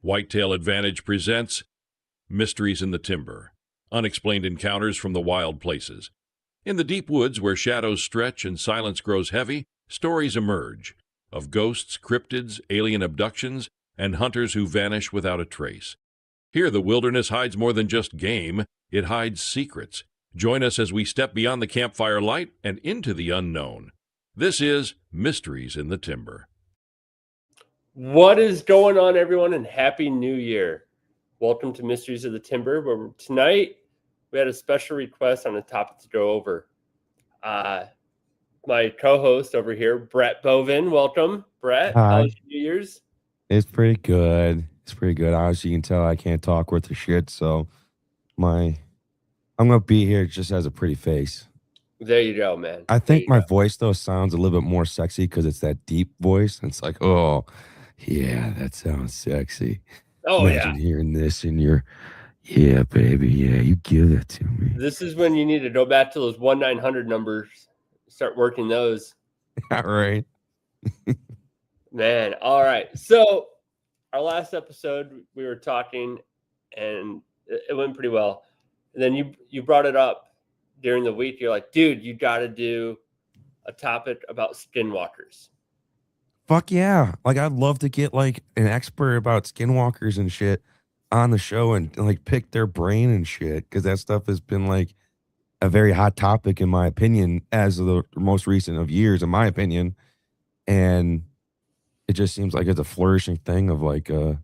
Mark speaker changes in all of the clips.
Speaker 1: Whitetail Advantage presents Mysteries in the Timber, unexplained encounters from the wild places. In the deep woods where shadows stretch and silence grows heavy, stories emerge of ghosts, cryptids, alien abductions, and hunters who vanish without a trace. Here the wilderness hides more than just game, it hides secrets. Join us as we step beyond the campfire light and into the unknown. This is Mysteries in the Timber.
Speaker 2: What is going on, everyone, and Happy New Year. Welcome to Mysteries of the Timber, where tonight we had a special request on a topic to go over. My co-host over here, Brett Bovin. Welcome, Brett.
Speaker 3: Hi.
Speaker 2: How's your New Year's?
Speaker 3: It's pretty good. Honestly, you can tell I can't talk worth a shit, so I'm gonna be here just as a pretty face.
Speaker 2: There you go, man.
Speaker 3: I think my voice though sounds a little bit more sexy because it's that deep voice. And it's like, oh, yeah, that sounds sexy.
Speaker 2: Oh,
Speaker 3: Imagine hearing this in your, yeah, baby, yeah, you give that to me.
Speaker 2: This is when you need to go back to those 1-900 numbers, start working those.
Speaker 3: All right.
Speaker 2: Man, all right. So our last episode, we were talking, and it went pretty well. And then you brought it up during the week. You're like, dude, you got to do a topic about skinwalkers.
Speaker 3: Fuck yeah. Like, I'd love to get, like, an expert about skinwalkers and shit on the show and like, pick their brain and shit, because that stuff has been, like, a very hot topic, in my opinion, as the most recent of years, in my opinion. And it just seems like it's a flourishing thing of, like, more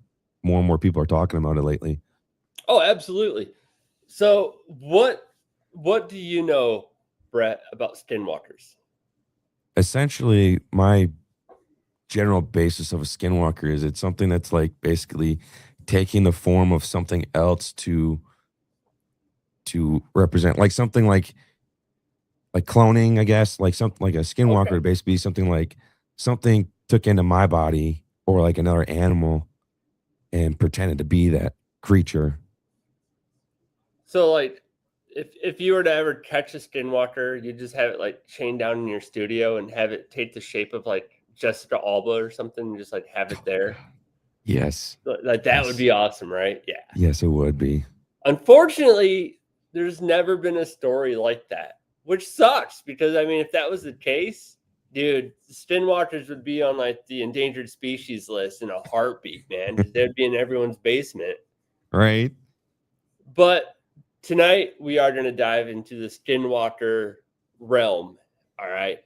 Speaker 3: and more people are talking about it lately.
Speaker 2: Oh, absolutely. So what do you know, Brett, about skinwalkers?
Speaker 3: Essentially, my general basis of a skinwalker is it's something that's, like, basically taking the form of something else to represent, like, something like cloning, I guess, like something like a skinwalker would basically be something like something took into my body or like another animal and pretended to be that creature.
Speaker 2: So, like, if you were to ever catch a skinwalker, you just have it like chained down in your studio and have it take the shape of like Jessica Alba or something, and just like have it there.
Speaker 3: Yes.
Speaker 2: Like that would be awesome, right? Yeah.
Speaker 3: Yes, it would be.
Speaker 2: Unfortunately, there's never been a story like that, which sucks because, I mean, if that was the case, dude, skinwalkers would be on like the endangered species list in a heartbeat, man. They'd be in everyone's basement.
Speaker 3: Right.
Speaker 2: But tonight we are going to dive into the skinwalker realm. All right.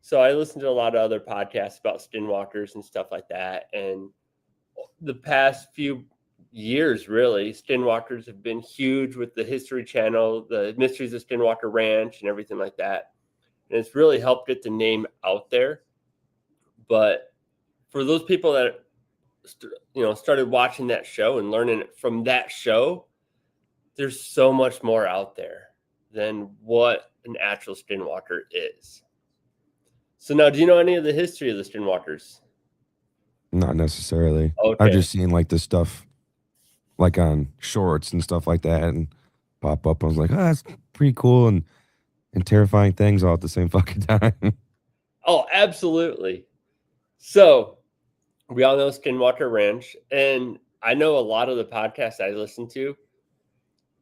Speaker 2: So I listened to a lot of other podcasts about skinwalkers and stuff like that. And the past few years, really, skinwalkers have been huge with the History Channel, the Mysteries of Skinwalker Ranch, and everything like that. And it's really helped get the name out there. But for those people that, started watching that show and learning it from that show, there's so much more out there than what an actual skinwalker is. So now, do you know any of the history of the skinwalkers?
Speaker 3: Not necessarily.
Speaker 2: Okay.
Speaker 3: I've just seen like the stuff like on shorts and stuff like that and pop up. I was like, oh, that's pretty cool and terrifying things all at the same fucking time.
Speaker 2: Oh, absolutely. So we all know Skinwalker Ranch, and I know a lot of the podcasts I listen to,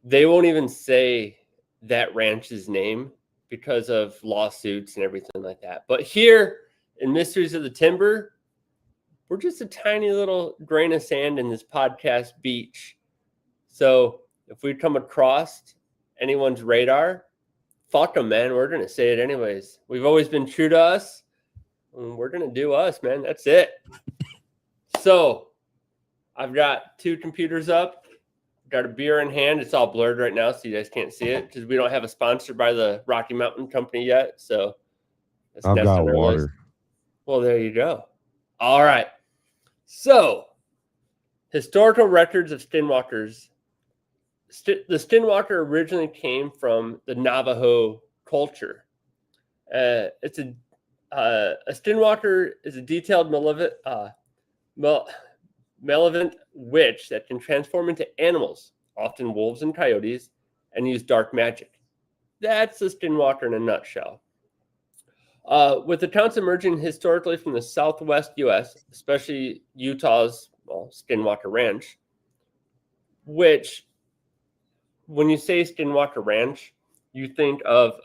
Speaker 2: they won't even say that ranch's name because of lawsuits and everything like that. But here in Mysteries of the Timber, we're just a tiny little grain of sand in this podcast beach. So if we come across anyone's radar, fuck them, man. We're going to say it anyways. We've always been true to us, and we're going to do us, man. That's it. So I've got two computers up, got a beer in hand. It's all blurred right now, so you guys can't see it because we don't have a sponsor by the Rocky Mountain Company yet. So
Speaker 3: I've got water.
Speaker 2: List. Well, there you go. All right. So, historical records of skinwalkers. The skinwalker originally came from the Navajo culture. A skinwalker is a detailed malevolent witch that can transform into animals, often wolves and coyotes, and use dark magic. That's the skinwalker in a nutshell. With accounts emerging historically from the southwest U.S., especially Utah's Skinwalker Ranch, which when you say Skinwalker Ranch, you think of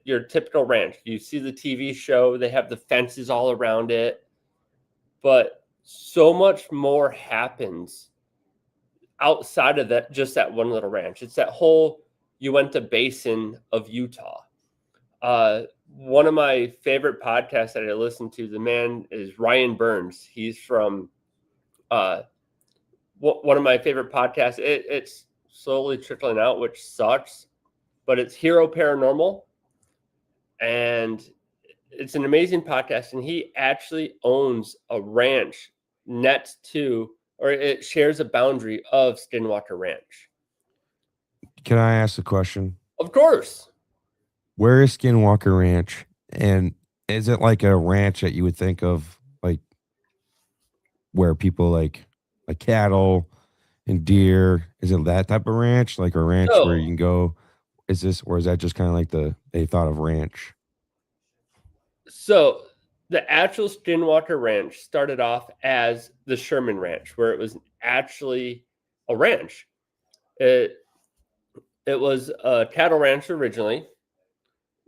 Speaker 2: your typical ranch. You see the TV show, they have the fences all around it, but so much more happens outside of that, just that one little ranch. It's that whole Uinta Basin of Utah. One of my favorite podcasts that I listen to, the man is Ryan Burns. He's from one of my favorite podcasts. It's slowly trickling out, which sucks, but it's Hero Paranormal, and it's an amazing podcast. And he actually owns a ranch next to, or it shares a boundary of Skinwalker Ranch.
Speaker 3: Can I ask a question?
Speaker 2: Of course.
Speaker 3: Where is Skinwalker Ranch? And is it like a ranch that you would think of, like where people like cattle and deer? Is it that type of ranch, like a ranch where you can go? Is this, or is that just kind of like they thought of ranch?
Speaker 2: So the actual Skinwalker Ranch started off as the Sherman Ranch, where it was actually a ranch. It was a cattle ranch originally.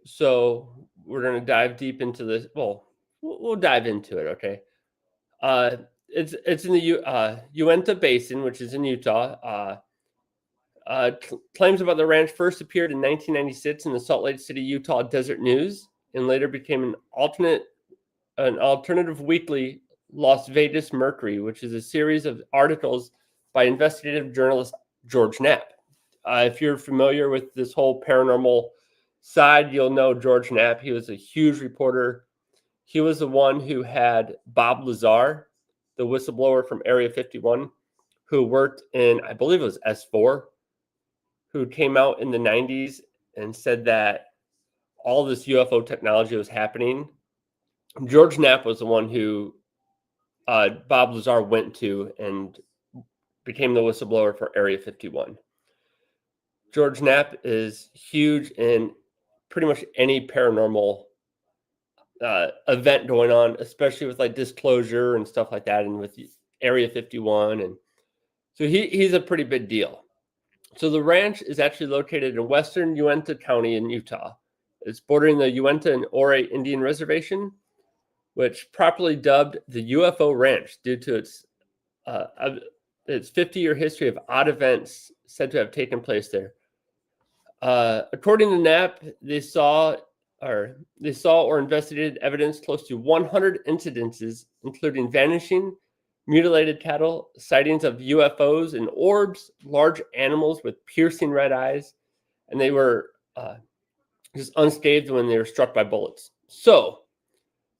Speaker 2: So we're going to dive deep into this. Well, we'll dive into it. Okay. It's in the Uinta Basin, which is in Utah. Claims about the ranch first appeared in 1996 in the Salt Lake City, Utah Desert News, and later became an alternative weekly, Las Vegas Mercury, which is a series of articles by investigative journalist George Knapp. If you're familiar with this whole paranormal side, you'll know George Knapp. He was a huge reporter. He was the one who had Bob Lazar, the whistleblower from Area 51, who worked in, I believe it was S4, who came out in the 90s and said that all this UFO technology was happening. George Knapp was the one who Bob Lazar went to and became the whistleblower for Area 51. George Knapp is huge in pretty much any paranormal event going on, especially with like disclosure and stuff like that, and with Area 51. And so he's a pretty big deal. So the ranch is actually located in western Uinta County in Utah. It's bordering the Uinta and Ouray Indian Reservation, which properly dubbed the UFO Ranch due to its 50-year history of odd events said to have taken place there. According to Knapp, they saw or investigated evidence close to 100 incidences, including vanishing, mutilated cattle, sightings of UFOs and orbs, large animals with piercing red eyes, and they were just unscathed when they were struck by bullets. So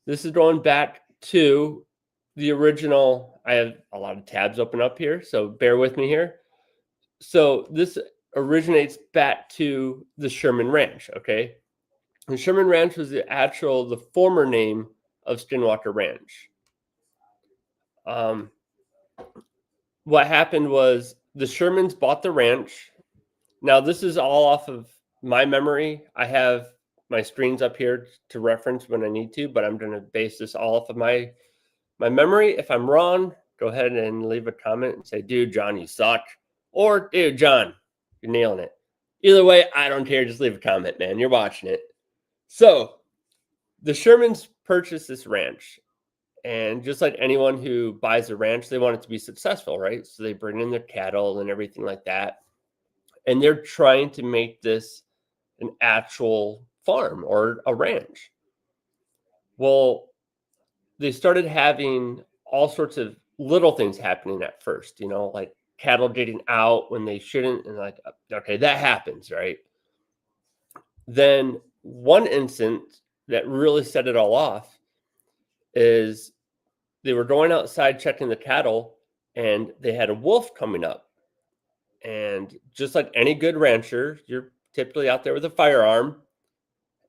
Speaker 2: this is going back to the original. I have a lot of tabs open up here, so bear with me here. So this originates back to the Sherman Ranch, okay? The Sherman Ranch was the former name of Skinwalker Ranch. What happened was the Shermans bought the ranch. Now, this is all off of my memory. I have my screens up here to reference when I need to, but I'm going to base this all off of my memory. If I'm wrong, go ahead and leave a comment and say, dude, John, you suck. Or, dude, John, you're nailing it. Either way, I don't care. Just leave a comment, man. You're watching it. So the Shermans purchased this ranch. And just like anyone who buys a ranch, they want it to be successful, right? So they bring in their cattle and everything like that. And they're trying to make this an actual farm or a ranch. Well, they started having all sorts of little things happening at first, like cattle getting out when they shouldn't. And like, okay, that happens, right? Then one incident that really set it all off is they were going outside checking the cattle and they had a wolf coming up. And just like any good rancher, you're typically out there with a firearm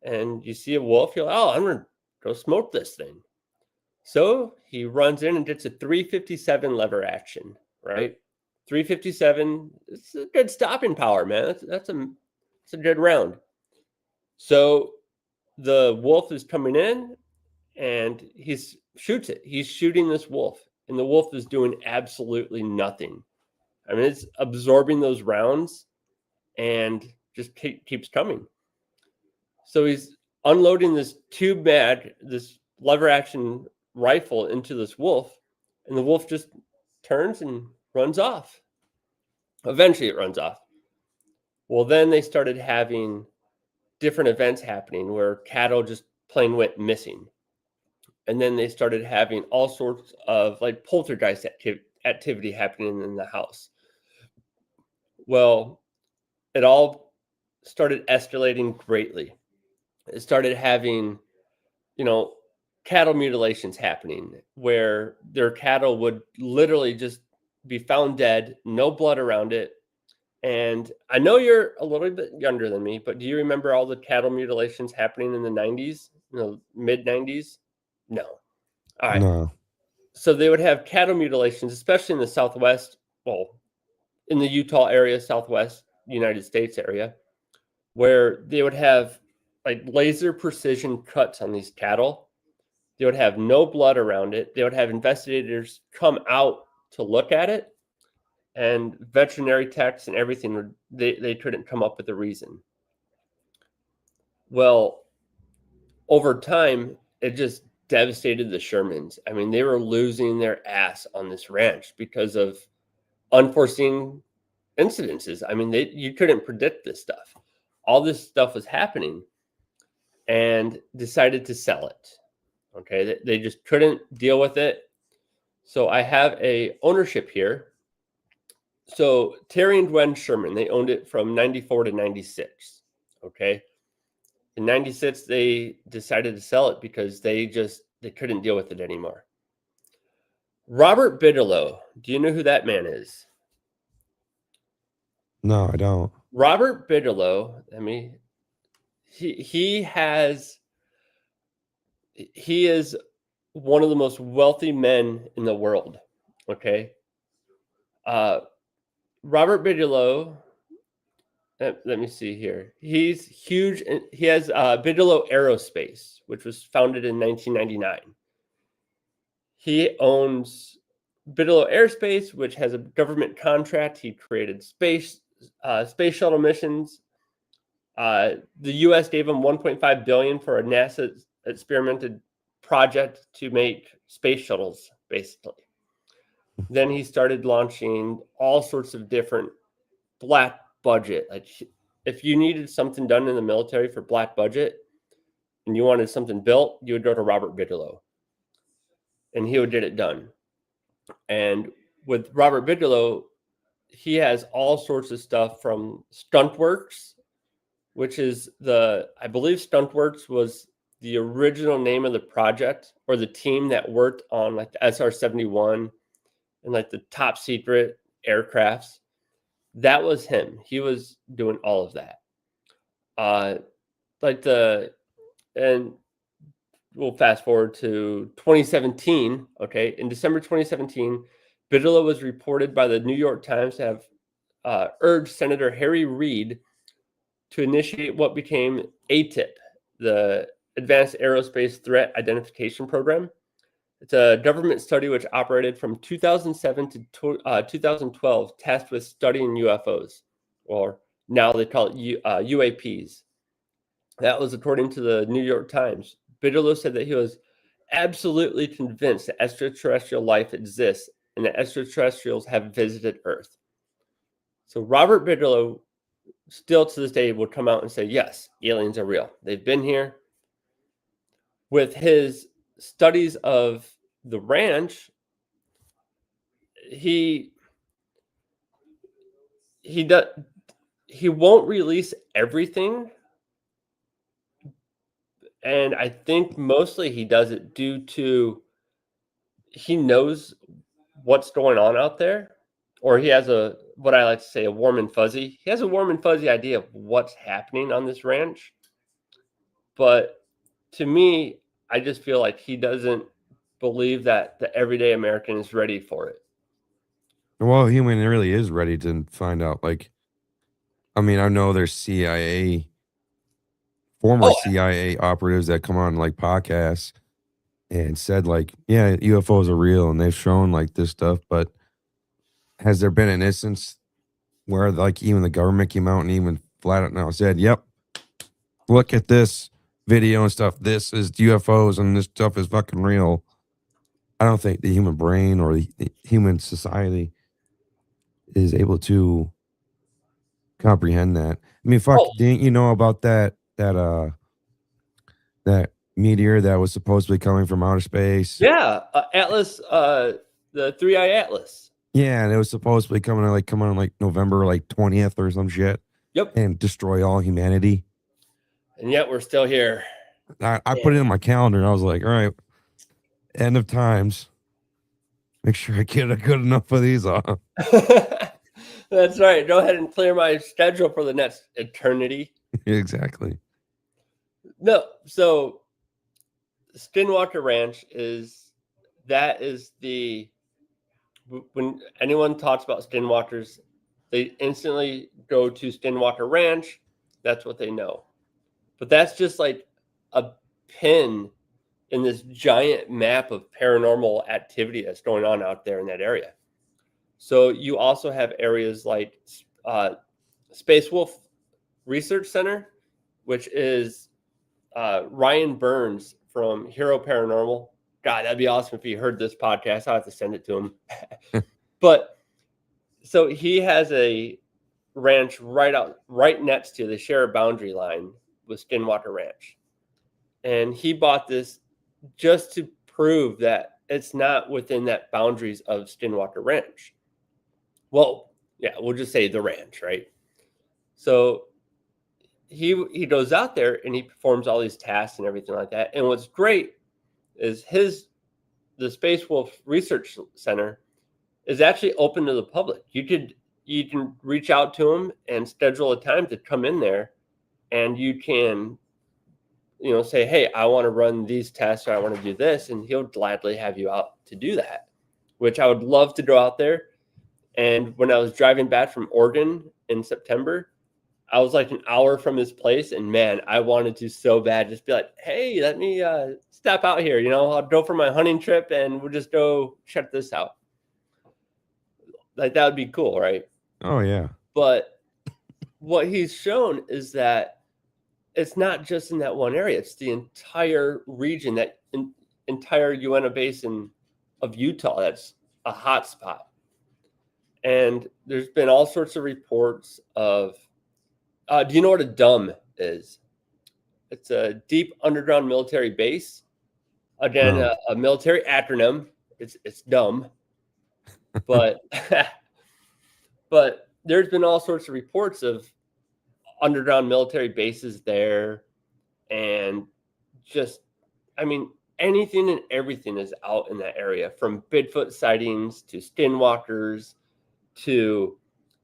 Speaker 2: and you see a wolf, you're like, oh, I'm going to go smoke this thing. So he runs in and gets a 357 lever action, right? 357, it's a good stopping power, man. That's a good round. So the wolf is coming in and he shoots it. He's shooting this wolf and the wolf is doing absolutely nothing. I mean, it's absorbing those rounds and just keeps coming. So he's unloading this tube mag, this lever action rifle into this wolf, and the wolf just turns and runs off. Eventually it runs off. Well, then they started having different events happening where cattle just plain went missing. And then they started having all sorts of like poltergeist activity happening in the house. Well, it all started escalating greatly. It started having, cattle mutilations happening where their cattle would literally just be found dead, no blood around it. And I know you're a little bit younger than me, but do you remember all the cattle mutilations happening in the 90s, mid 90s? No. All right.
Speaker 3: No.
Speaker 2: So they would have cattle mutilations, especially in the Southwest, in the Utah area, Southwest United States area, where they would have like laser precision cuts on these cattle. They would have no blood around it. They would have investigators come out to look at it, and veterinary techs and everything, they couldn't come up with a reason. Well, over time, it just devastated the Shermans. I mean, they were losing their ass on this ranch because of unforeseen incidences. I mean, you couldn't predict this stuff. All this stuff was happening, and decided to sell it. Okay, they just couldn't deal with it. So I have a ownership here. So Terry and Gwen Sherman, they owned it from 94 to 96. Okay. In 96, they decided to sell it because they couldn't deal with it anymore. Robert Bigelow, do you know who that man is?
Speaker 3: No, I don't.
Speaker 2: Robert Bigelow, I mean, he is one of the most wealthy men in the world. Okay. Robert Bigelow, let me see here. He's huge. He has Bigelow Aerospace, which was founded in 1999. He owns Bigelow Aerospace, which has a government contract. He created space shuttle missions. The U.S. gave him $1.5 billion for a NASA experimented project to make space shuttles, basically. Then he started launching all sorts of different black budget. Like if you needed something done in the military for black budget and you wanted something built, you would go to Robert Bigelow and he would get it done. And with Robert Bigelow, he has all sorts of stuff from Stuntworks, which is I believe Stuntworks was the original name of the project or the team that worked on like the SR-71 and like the top secret aircrafts. That was him. He was doing all of that. And we'll fast forward to 2017. Okay. In December 2017, Bigelow was reported by the New York Times to have urged Senator Harry Reid to initiate what became ATIP, the Advanced Aerospace Threat Identification Program. It's a government study which operated from 2007 to 2012, tasked with studying UFOs, or now they call it UAPs. That was according to the New York Times. Bigelow said that he was absolutely convinced that extraterrestrial life exists and that extraterrestrials have visited Earth. So Robert Bigelow, still to this day, will come out and say, yes, aliens are real. They've been here. With his studies of the ranch, he won't release everything, and I think mostly he does it due to he knows what's going on out there, or he has what I like to say, a warm and fuzzy. He has a warm and fuzzy idea of what's happening on this ranch, but to me, I just feel like he doesn't believe that the everyday American is ready for it.
Speaker 3: Well, human really is ready to find out. Like, I mean, I know there's former CIA operatives that come on like podcasts and said like, yeah, UFOs are real and they've shown like this stuff, but has there been an instance where like even the government came out and even flat out now said, yep, look at this video and stuff. This is UFOs and this stuff is fucking real. I don't think the human brain or the human society is able to comprehend that. I mean, fuck,
Speaker 2: Oh,
Speaker 3: didn't you know about that meteor that was supposedly coming from outer space?
Speaker 2: yeah, Atlas, the 3-eye Atlas.
Speaker 3: Yeah, and it was supposedly coming on like November like 20th or some shit
Speaker 2: Yep.
Speaker 3: and destroy all humanity.
Speaker 2: And yet we're still here.
Speaker 3: I put it in my calendar and I was like, all right, end of times. Make sure I get a good enough of these off.
Speaker 2: That's right. Go ahead and clear my schedule for the next eternity.
Speaker 3: Exactly.
Speaker 2: No, so Skinwalker Ranch is the when anyone talks about skinwalkers, they instantly go to Skinwalker Ranch. That's what they know. But that's just like a pin in this giant map of paranormal activity that's going on out there in that area. So you also have areas like Space Wolf Research Center, which is Ryan Burns from Hero Paranormal. God, that'd be awesome if he heard this podcast. I'll have to send it to him. But so he has a ranch right next to the share boundary line with Skinwalker Ranch. And he bought this just to prove that it's not within that boundaries of Skinwalker Ranch. Well, yeah, we'll just say the ranch, right? So he goes out there and he performs all these tasks and everything like that. And what's great is the Space Wolf Research Center is actually open to the public. You can reach out to him and schedule a time to come in there, and you can, say, hey, I want to run these tests or I want to do this, and he'll gladly have you out to do that, which I would love to go out there. And when I was driving back from Oregon in September, I was like an hour from his place, and man, I wanted to so bad just be like, hey, let me step out here. I'll go for my hunting trip and we'll just go check this out. Like, that would be cool, right?
Speaker 3: Oh, yeah.
Speaker 2: But what he's shown is that it's not just in that one area. It's the entire region, that entire Uinta Basin of Utah. That's a hot spot. And there's been all sorts of reports of, do you know what a DUM is? It's a deep underground military base. Again,
Speaker 3: No.
Speaker 2: a military acronym. It's dumb. But but there's been all sorts of reports of underground military bases there, and just, anything and everything is out in that area, from Bigfoot sightings to skinwalkers to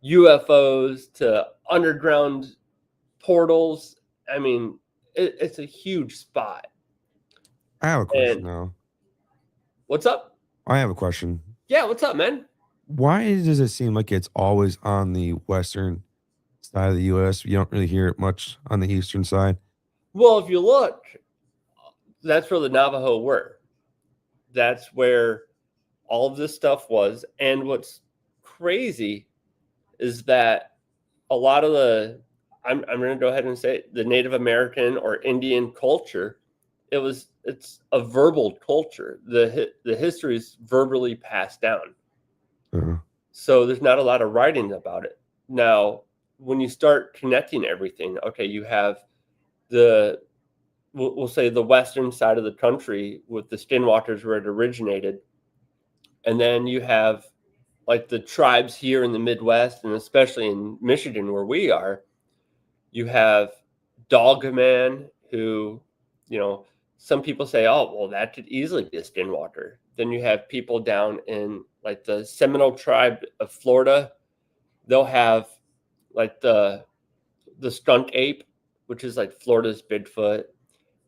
Speaker 2: UFOs to underground portals. It's a huge spot.
Speaker 3: I have a question
Speaker 2: And
Speaker 3: now.
Speaker 2: what's up?
Speaker 3: I have a question.
Speaker 2: Yeah, what's up, man?
Speaker 3: Why does it seem like it's always on the western side of the U.S.? You don't really hear it much on the eastern side.
Speaker 2: Well, if you look, that's where the Navajo were. That's where all of this stuff was. And what's crazy is that a lot of I'm going to go ahead and say the Native American or Indian culture, it's a verbal culture. The history is verbally passed down.
Speaker 3: Uh-huh.
Speaker 2: So there's not a lot of writing about it. Now, when you start connecting everything, okay, you have we'll say the western side of the country with the skinwalkers where it originated. And then you have like the tribes here in the Midwest, and especially in Michigan where we are. You have Dogman, who, some people say, oh, well, that could easily be a skinwalker. Then you have people down in like the Seminole tribe of Florida. They'll have like the skunk ape, which is like Florida's Bigfoot.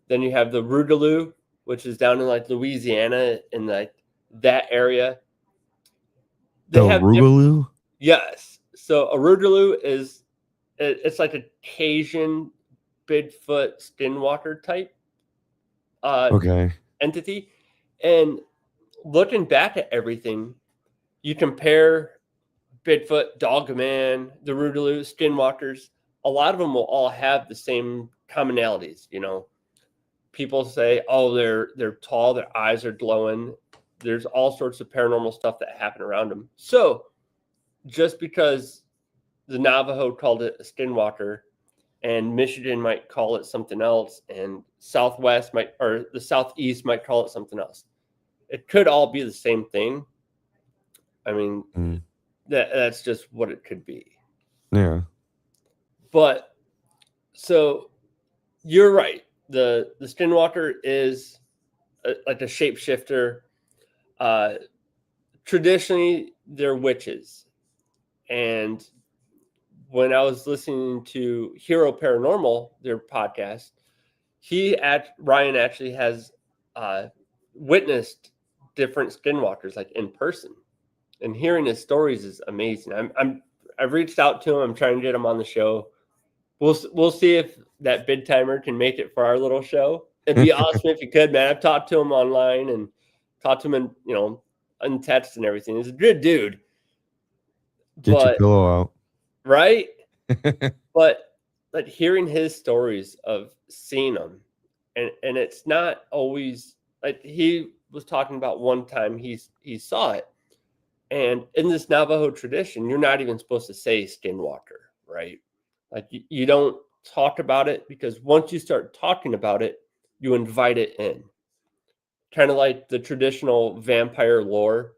Speaker 2: Then you have the Rougalou, which is down in like Louisiana, in like that area.
Speaker 3: The Rougalou?
Speaker 2: Yes. So a Rougalou it's like a Cajun Bigfoot skinwalker type
Speaker 3: Okay.
Speaker 2: entity. And looking back at everything, you compare Bigfoot, Dogman, the Rootaloo, Skinwalkers, a lot of them will all have the same commonalities. People say, oh, they're tall, their eyes are glowing. There's all sorts of paranormal stuff that happen around them. So just because the Navajo called it a skinwalker and Michigan might call it something else, and the Southeast might call it something else, it could all be the same thing. I mean, that's just what it could be.
Speaker 3: Yeah.
Speaker 2: But so you're right. The skinwalker is like a shapeshifter. Traditionally, they're witches. And when I was listening to Hero Paranormal, their podcast, Ryan actually has witnessed different skinwalkers like in person, and hearing his stories is amazing. I've reached out to him. I'm trying to get him on the show. We'll see if that big timer can make it for our little show. It'd be awesome if you could, man. I've talked to him online and talked to him in text and everything. He's a good dude.
Speaker 3: Get your pillow out.
Speaker 2: Right? But like hearing his stories of seeing them, and it's not always like he was talking about one time he saw it. And in this Navajo tradition, you're not even supposed to say skinwalker, right? Like you don't talk about it, because once you start talking about it, you invite it in. Kind of like the traditional vampire lore,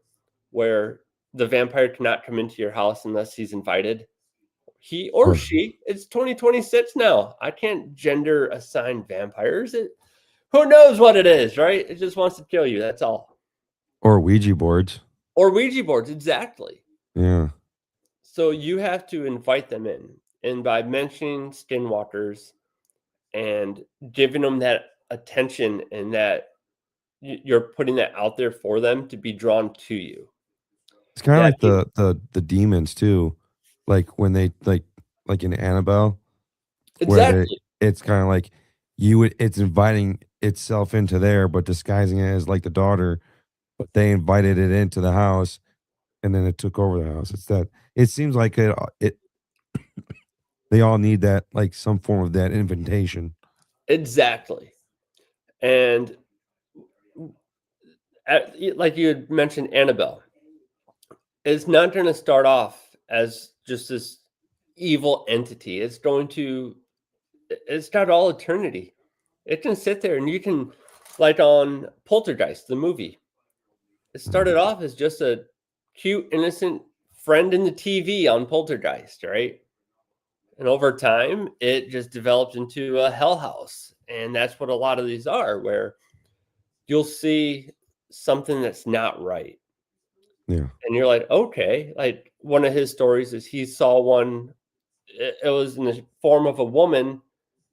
Speaker 2: where the vampire cannot come into your house unless he's invited. He or she. It's 2026 now. I can't gender assign vampires. Who knows what it is, right? It just wants to kill you. That's all.
Speaker 3: Or Ouija boards.
Speaker 2: Or Ouija boards, exactly.
Speaker 3: Yeah.
Speaker 2: So you have to invite them in. And by mentioning skinwalkers and giving them that attention, and that you're putting that out there for them to be drawn to you.
Speaker 3: It's kind of like the demons too. Like when they like in Annabelle.
Speaker 2: Exactly.
Speaker 3: It's kind of like it's inviting itself into there, but disguising it as like the daughter, but they invited it into the house and then it took over the house. It seems like it they all need that, like some form of that invitation.
Speaker 2: Exactly. And like you had mentioned, Annabelle, it's not going to start off as just this evil entity. It's got all eternity. It can sit there, and you can, like on Poltergeist, the movie, it started off as just a cute, innocent friend in the TV on Poltergeist, right? And over time, it just developed into a hell house. And that's what a lot of these are, where you'll see something that's not right.
Speaker 3: Yeah.
Speaker 2: And you're like, okay. Like one of his stories is he saw one, it was in the form of a woman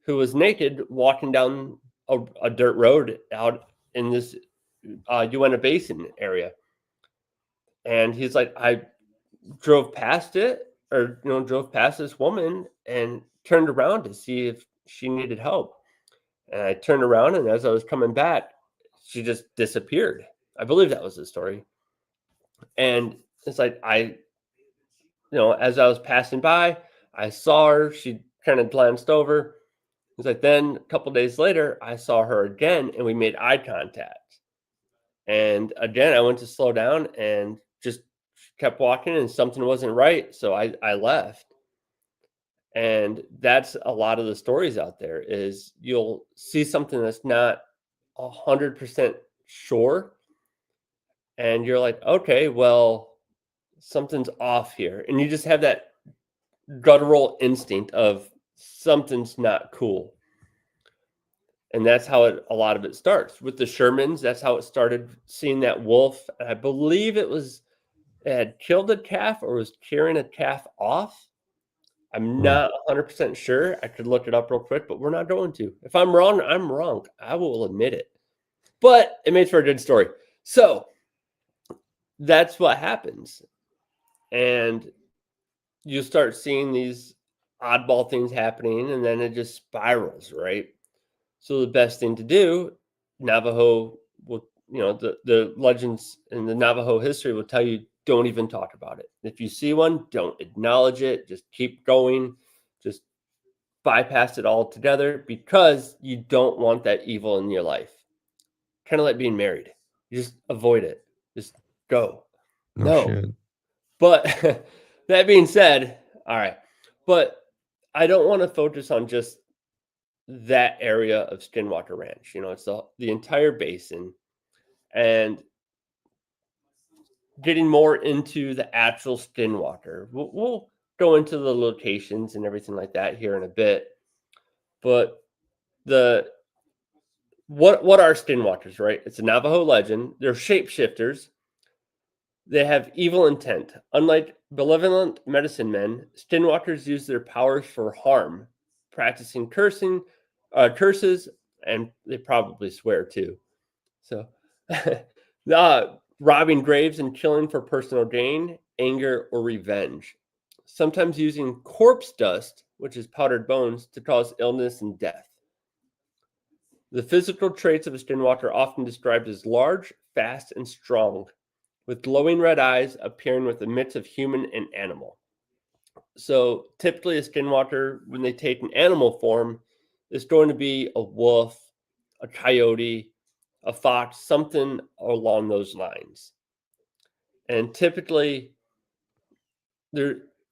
Speaker 2: who was naked walking down a dirt road out in this Uinta Basin area. And he's like, I drove past this woman and turned around to see if she needed help. And I turned around, and as I was coming back, she just disappeared. I believe that was the story. And it's like, as I was passing by, I saw her. She kind of glanced over. It's like, then a couple days later, I saw her again, and we made eye contact. And again, I went to slow down and just kept walking, and something wasn't right. So I left. And that's a lot of the stories out there, is you'll see something that's not 100% sure. And you're like, okay, well, something's off here. And you just have that guttural instinct of something's not cool. And that's how a lot of it starts with the Shermans. That's how it started, seeing that wolf. And I believe it had killed a calf or was carrying a calf off. I'm not 100% sure. I could look it up real quick, but we're not going to. If I'm wrong, I'm wrong. I will admit it. But it makes for a good story. So that's what happens. And you start seeing these oddball things happening, and then it just spirals, right? So the best thing to do, Navajo will the legends in the Navajo history will tell you, don't even talk about it. If you see one, don't acknowledge it. Just keep going. Just bypass it altogether, because you don't want that evil in your life. Kind of like being married. You just avoid it. Just go.
Speaker 3: No shit.
Speaker 2: But that being said, all right. But I don't want to focus on just that area of Skinwalker Ranch. It's the entire basin, and getting more into the actual Skinwalker. We'll go into the locations and everything like that here in a bit. But what are Skinwalkers, right? It's a Navajo legend. They're shapeshifters. They have evil intent. Unlike benevolent medicine men, Skinwalkers use their powers for harm, practicing curses, and they probably swear too. So, robbing graves and killing for personal gain, anger, or revenge. Sometimes using corpse dust, which is powdered bones, to cause illness and death. The physical traits of a skinwalker are often described as large, fast, and strong, with glowing red eyes, appearing with a mix of human and animal. So typically a skinwalker, when they take an animal form, is going to be a wolf, a coyote, a fox, something along those lines. And typically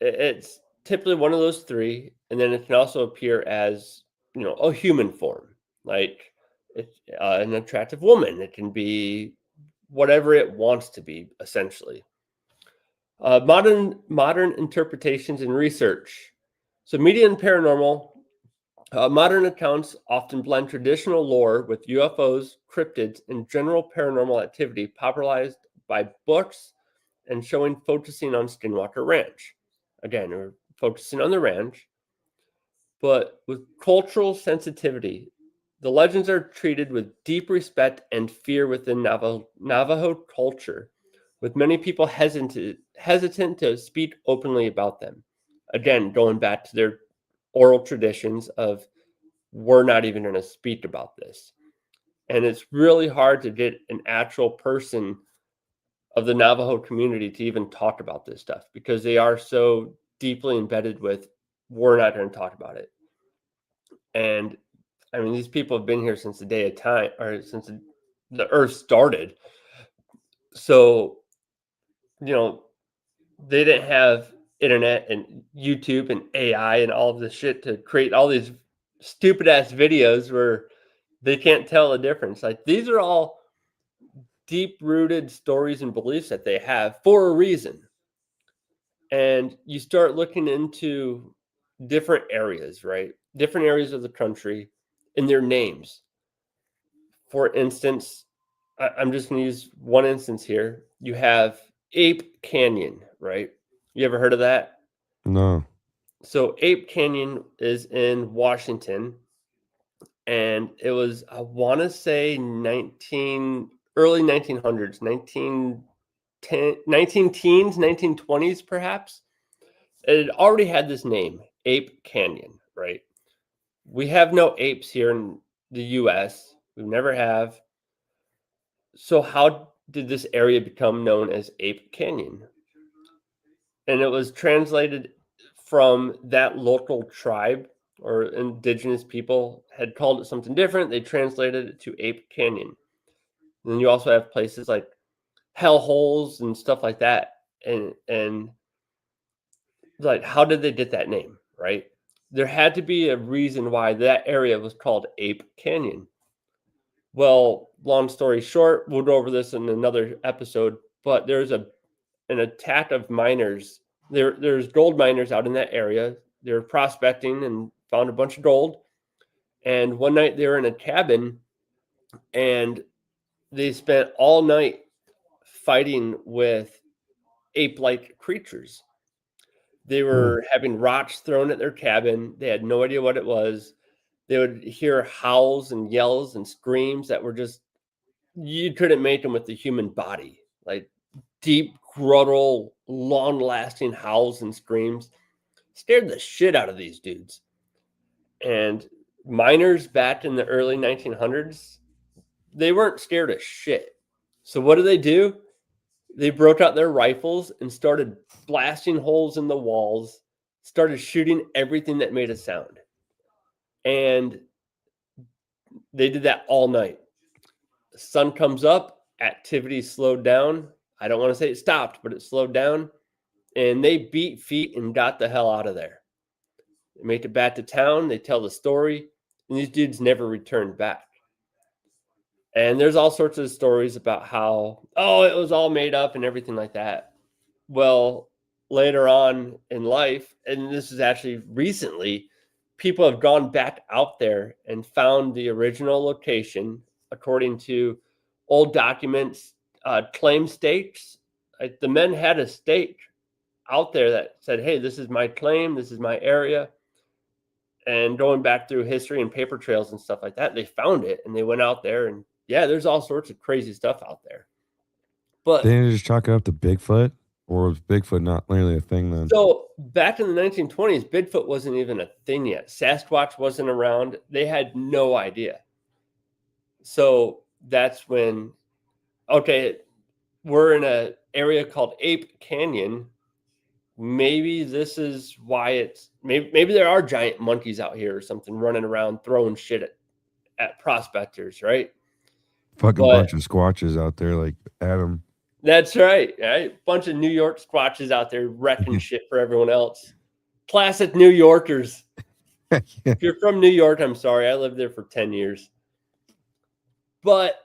Speaker 2: it's typically one of those three, and then it can also appear as a human form, like it's an attractive woman. It can be whatever it wants to be, essentially. Modern interpretations and research. So media and paranormal. Modern accounts often blend traditional lore with UFOs, cryptids, and general paranormal activity popularized by books and focusing on Skinwalker Ranch. Again, we're focusing on the ranch, but with cultural sensitivity. The legends are treated with deep respect and fear within Navajo culture, with many people hesitant to speak openly about them. Again, going back to their oral traditions of, we're not even going to speak about this. And it's really hard to get an actual person of the Navajo community to even talk about this stuff, because they are so deeply embedded with, we're not going to talk about it. And I mean, these people have been here since the day of time, or since the earth started. So, they didn't have internet and YouTube and AI and all of this shit to create all these stupid ass videos where they can't tell the difference. Like, these are all deep rooted stories and beliefs that they have for a reason. And you start looking into different areas, right? Different areas of the country and their names. For instance, I'm just going to use one instance here. You have Ape Canyon, right? You ever heard of that?
Speaker 3: No.
Speaker 2: So Ape Canyon is in Washington, and it was, I want to say early 1900s, 19 teens, 1920s perhaps. It already had this name, Ape Canyon, right? We have no apes here in the US. We never have. So how did this area become known as Ape Canyon? And it was translated from that local tribe or indigenous people had called it something different. They translated it to Ape Canyon. And then you also have places like hell holes and stuff like that. And like, how did they get that name, right? There had to be a reason why that area was called Ape Canyon. Well, long story short, we'll go over this in another episode, but there's an attack of miners. There's gold miners out in that area. They're prospecting and found a bunch of gold. And one night they were in a cabin, and they spent all night fighting with ape-like creatures. They were having rocks thrown at their cabin. They had no idea what it was. They would hear howls and yells and screams that were just, you couldn't make them with the human body. Like deep, guttural, long-lasting howls and screams. Scared the shit out of these dudes. And miners back in the early 1900s, they weren't scared of shit. So what do? They broke out their rifles and started blasting holes in the walls, started shooting everything that made a sound. And they did that all night. The sun comes up, activity slowed down. I don't want to say it stopped, but it slowed down. And they beat feet and got the hell out of there. They make it back to town. They tell the story. And these dudes never returned back. And there's all sorts of stories about how, it was all made up and everything like that. Well, later on in life, and this is actually recently, people have gone back out there and found the original location according to old documents, claim stakes. Like the men had a stake out there that said, hey, this is my claim, this is my area. And going back through history and paper trails and stuff like that, they found it and they went out there and yeah, there's all sorts of crazy stuff out there. But
Speaker 3: Didn't you just chalk it up to Bigfoot? Or was Bigfoot not really a thing then?
Speaker 2: so back in the 1920s, Bigfoot wasn't even a thing yet. Sasquatch wasn't around. They had no idea. So that's when, okay, we're in an area called Ape Canyon. Maybe this is why it's, maybe there are giant monkeys out here or something running around throwing shit at prospectors, right?
Speaker 3: Fucking bunch of squatches out there like Adam.
Speaker 2: That's right. Bunch of New York squatches out there wrecking shit for everyone else. Classic New Yorkers.
Speaker 3: Yeah.
Speaker 2: If you're from New York, I'm sorry. I lived there for 10 years. But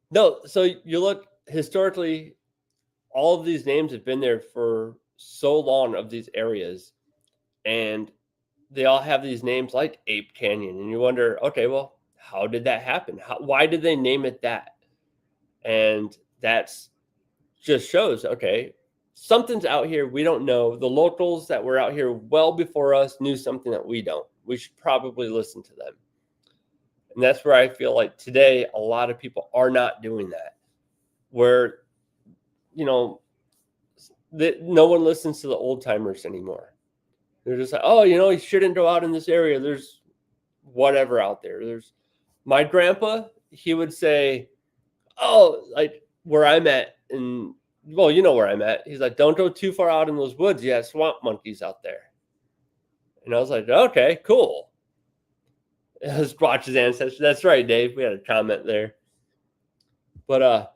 Speaker 2: no, so you look historically, all of these names have been there for so long of these areas. And they all have these names like Ape Canyon. And you wonder, okay, well, how did that happen? Why did they name it that? And that's just shows, okay, something's out here we don't know. The locals that were out here well before us knew something that we don't. We should probably listen to them. And that's where I feel like today a lot of people are not doing that. Where, no one listens to the old timers anymore. They're just like, you shouldn't go out in this area. There's whatever out there. There's my grandpa, he would say, like where I'm at, and well, you know where I'm at. He's like, don't go too far out in those woods. You have swamp monkeys out there. And I was like, okay, cool. Let's watch his ancestors. That's right, Dave. We had a comment there. But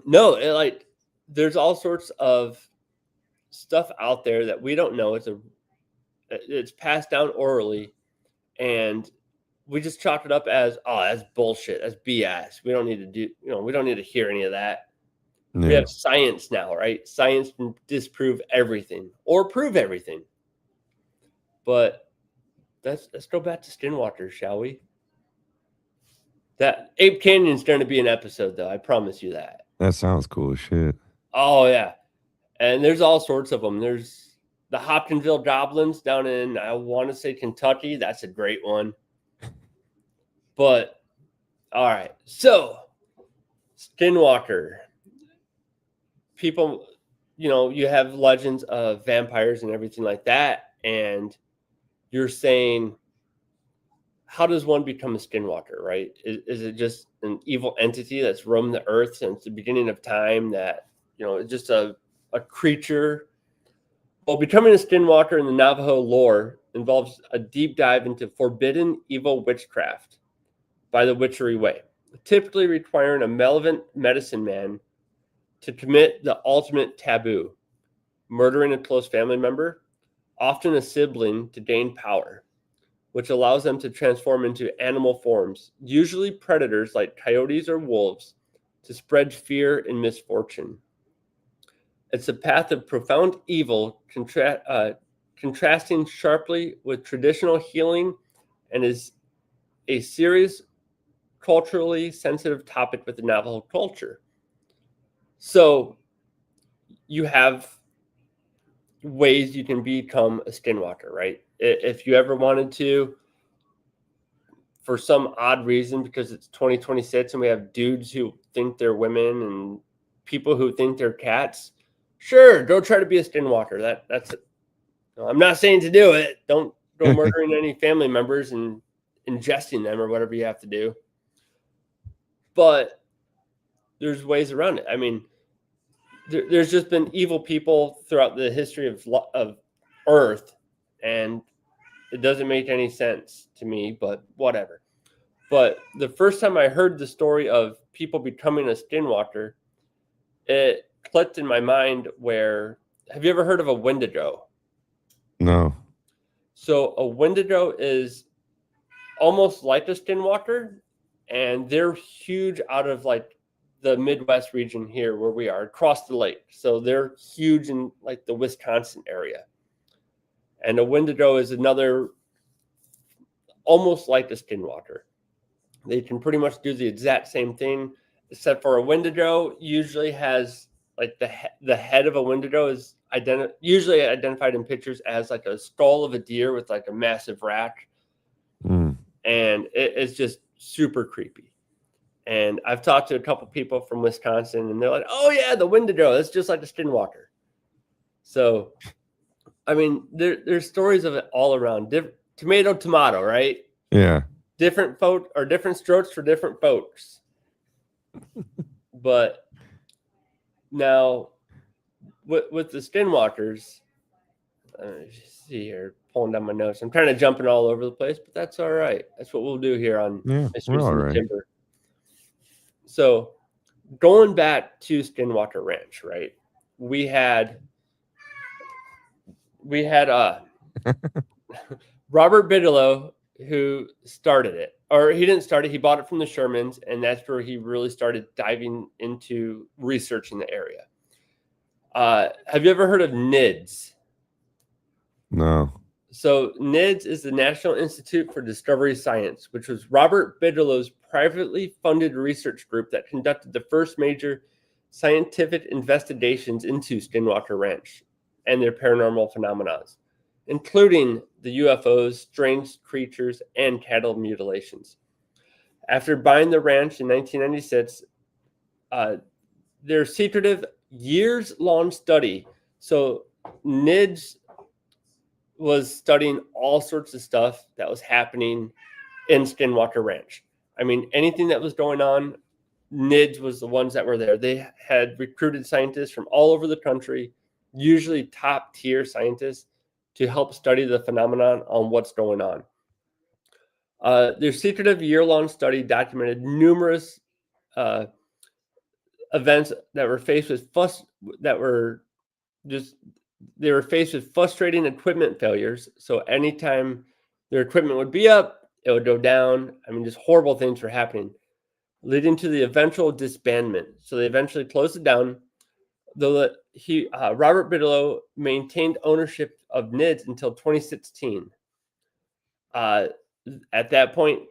Speaker 2: no, there's all sorts of stuff out there that we don't know. It's passed down orally, and we just chalk it up as, that's bullshit. That's BS. We don't need to we don't need to hear any of that. Yeah. We have science now, right? Science can disprove everything or prove everything. But let's go back to Skinwalker, shall we? That Ape Canyon's going to be an episode, though. I promise you that.
Speaker 3: That sounds cool as shit.
Speaker 2: Oh, yeah. And there's all sorts of them. There's the Hopkinsville Goblins down in, I want to say, Kentucky. That's a great one. But, all right. So, Skinwalker. People, you have legends of vampires and everything like that. And you're saying, how does one become a skinwalker, right? Is it just an evil entity that's roamed the earth since the beginning of time that, it's just a creature? Well, becoming a skinwalker in the Navajo lore involves a deep dive into forbidden evil witchcraft by the witchery way, typically requiring a malevolent medicine man to commit the ultimate taboo, murdering a close family member, often a sibling, to gain power, which allows them to transform into animal forms, usually predators like coyotes or wolves, to spread fear and misfortune. It's a path of profound evil, contrasting sharply with traditional healing, and is a serious, culturally sensitive topic with the Navajo culture. So you have ways you can become a skinwalker, right? If you ever wanted to, for some odd reason, because it's 2026 and we have dudes who think they're women and people who think they're cats, sure, go try to be a skinwalker. That's it. I'm not saying to do it. Don't go murdering any family members and ingesting them or whatever you have to do. But there's ways around it. I mean, there's just been evil people throughout the history of Earth, and it doesn't make any sense to me, but whatever. But the first time I heard the story of people becoming a skinwalker, it clicked in my mind where, have you ever heard of a Wendigo?
Speaker 3: No.
Speaker 2: So a Wendigo is almost like a skinwalker, and they're huge out of like the Midwest region here where we are, across the lake. So they're huge in like the Wisconsin area. And a Wendigo is another almost like a skinwalker. They can pretty much do the exact same thing, except for a Wendigo usually has like the head of a Wendigo is usually identified in pictures as like a skull of a deer with like a massive rack.
Speaker 3: Mm.
Speaker 2: And it's just super creepy. And I've talked to a couple people from Wisconsin, and they're like, "Oh yeah, the Wendigo. It's just like a skinwalker." So, I mean, there's stories of it all around. Tomato, right?
Speaker 3: Yeah.
Speaker 2: Different folk or different strokes for different folks. But now, with the skinwalkers, see here, pulling down my notes. I'm kind of jumping all over the place, but that's all right. That's what we'll do here on
Speaker 3: We're all right.
Speaker 2: Timber. So, going back to Skinwalker Ranch, right? We had Robert Bigelow, who started it, or he didn't start it. He bought it from the Shermans, and that's where he really started diving into researching the area. Have you ever heard of NIDS?
Speaker 3: No.
Speaker 2: So NIDS is the National Institute for Discovery Science, which was Robert Bigelow's privately funded research group that conducted the first major scientific investigations into Skinwalker Ranch and their paranormal phenomena, including the UFOs, strange creatures, and cattle mutilations. After buying the ranch in 1996, their secretive years-long study, so NIDS was studying all sorts of stuff that was happening in Skinwalker Ranch. I mean, anything that was going on, NIDS was the ones that were there. They had recruited scientists from all over the country, usually top tier scientists, to help study the phenomenon on what's going on. Their secretive year-long study documented numerous events that were faced with they were faced with frustrating equipment failures. So anytime their equipment would be up, it would go down. I mean, just horrible things were happening, leading to the eventual disbandment. So they eventually closed it down, though Robert Bigelow maintained ownership of NIDS until 2016. At that point,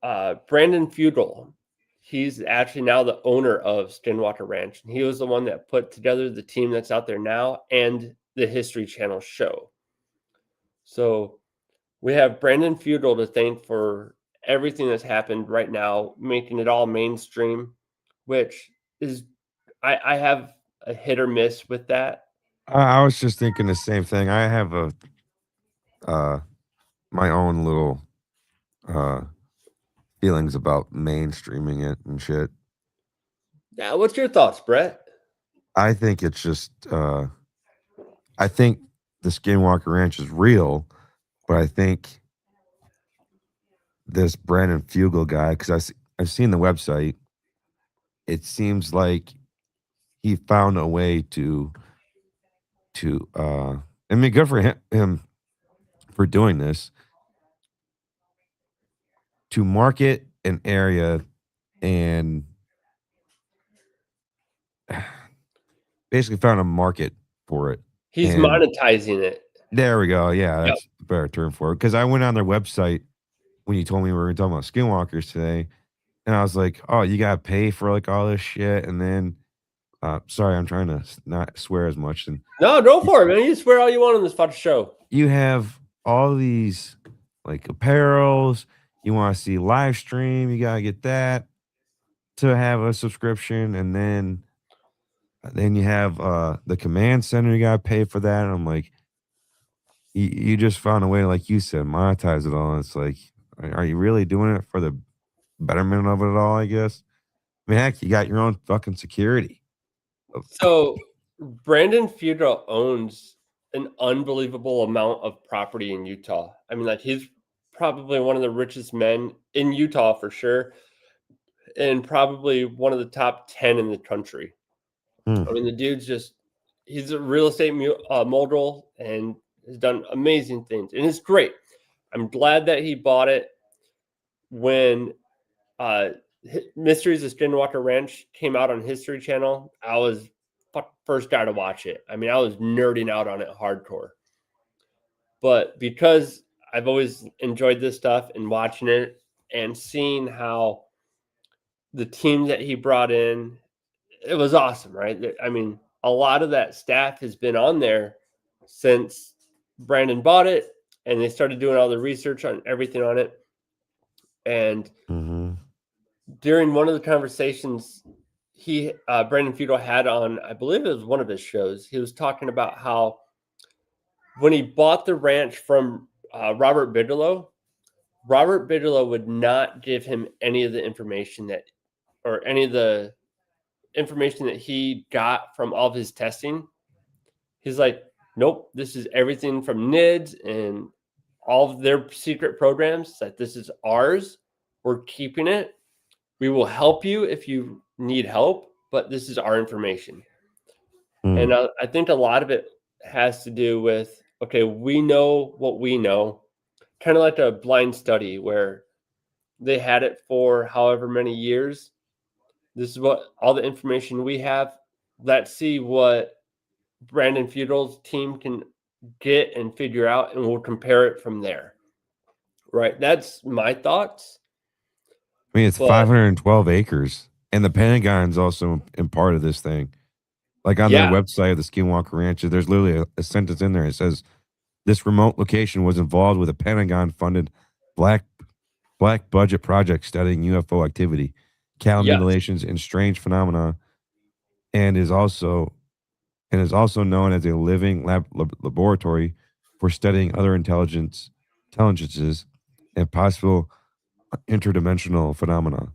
Speaker 2: Brandon Fugel, he's actually now the owner of Skinwalker Ranch, and he was the one that put together the team that's out there now and the History Channel show. So we have Brandon Fugel to thank for everything that's happened right now, making it all mainstream, which is, I have a hit or miss with that.
Speaker 3: I was just thinking the same thing. I have my own little feelings about mainstreaming it and shit.
Speaker 2: Yeah, what's your thoughts, Brett?
Speaker 3: I think it's just I think the Skinwalker Ranch is real, but I think this Brandon Fugel guy, because I've seen the website, it seems like he found a way to I mean, good for him for doing this, to market an area and basically found a market for it.
Speaker 2: He's
Speaker 3: And
Speaker 2: monetizing it.
Speaker 3: there we go. Yeah,
Speaker 2: Yep.
Speaker 3: that's a better term for it. Because I went on their website when you told me we were talking about skinwalkers today, and I was like, "Oh, you gotta pay for like all this shit." And then, sorry, I'm trying to not swear as much. And
Speaker 2: No, go for it, man. You swear all you want on this fucking show.
Speaker 3: you have all these like apparels. You want to see live stream, you gotta get that to have a subscription, and then you have the command center, you gotta pay for that. And I'm like, you just found a way, like you said, monetize it all. And it's like, are you really doing it for the betterment of it all, I guess? I mean, heck, you got your own fucking security.
Speaker 2: So Brandon Fedor owns an unbelievable amount of property in Utah. I mean, like he's probably one of the richest men in Utah for sure, and probably one of the top 10 in the country.
Speaker 3: Hmm.
Speaker 2: I mean, the dude's he's a real estate mogul and has done amazing things. And it's great. I'm glad that he bought it when Mysteries of Skinwalker Ranch came out on History Channel. I was first guy to watch it. I mean, I was nerding out on it hardcore. But because I've always enjoyed this stuff and watching it and seeing how the team that he brought in, it was awesome, right? I mean, a lot of that staff has been on there since Brandon bought it, and they started doing all the research on everything on it. And during one of the conversations Brandon Fedor had on, I believe it was one of his shows, he was talking about how when he bought the ranch from Robert Bigelow would not give him any of the information that he got from all of his testing. He's like, nope, this is everything from NIDS and all of their secret programs. That this is ours. We're keeping it. We will help you if you need help, but this is our information. And I think a lot of it has to do with, okay, we know what we know, kind of like a blind study where they had it for however many years. This is what all the information we have. Let's see what Brandon Fedor's team can get and figure out, and we'll compare it from there. Right? That's my thoughts.
Speaker 3: I mean, it's 512 acres, and the Pentagon's also in part of this thing. Like on their website of the Skinwalker Ranch, there's literally a sentence in there. It says, this remote location was involved with a Pentagon-funded black budget project studying UFO activity, cow mutilations, and strange phenomena, and is also known as a living laboratory for studying other intelligences and possible interdimensional phenomena.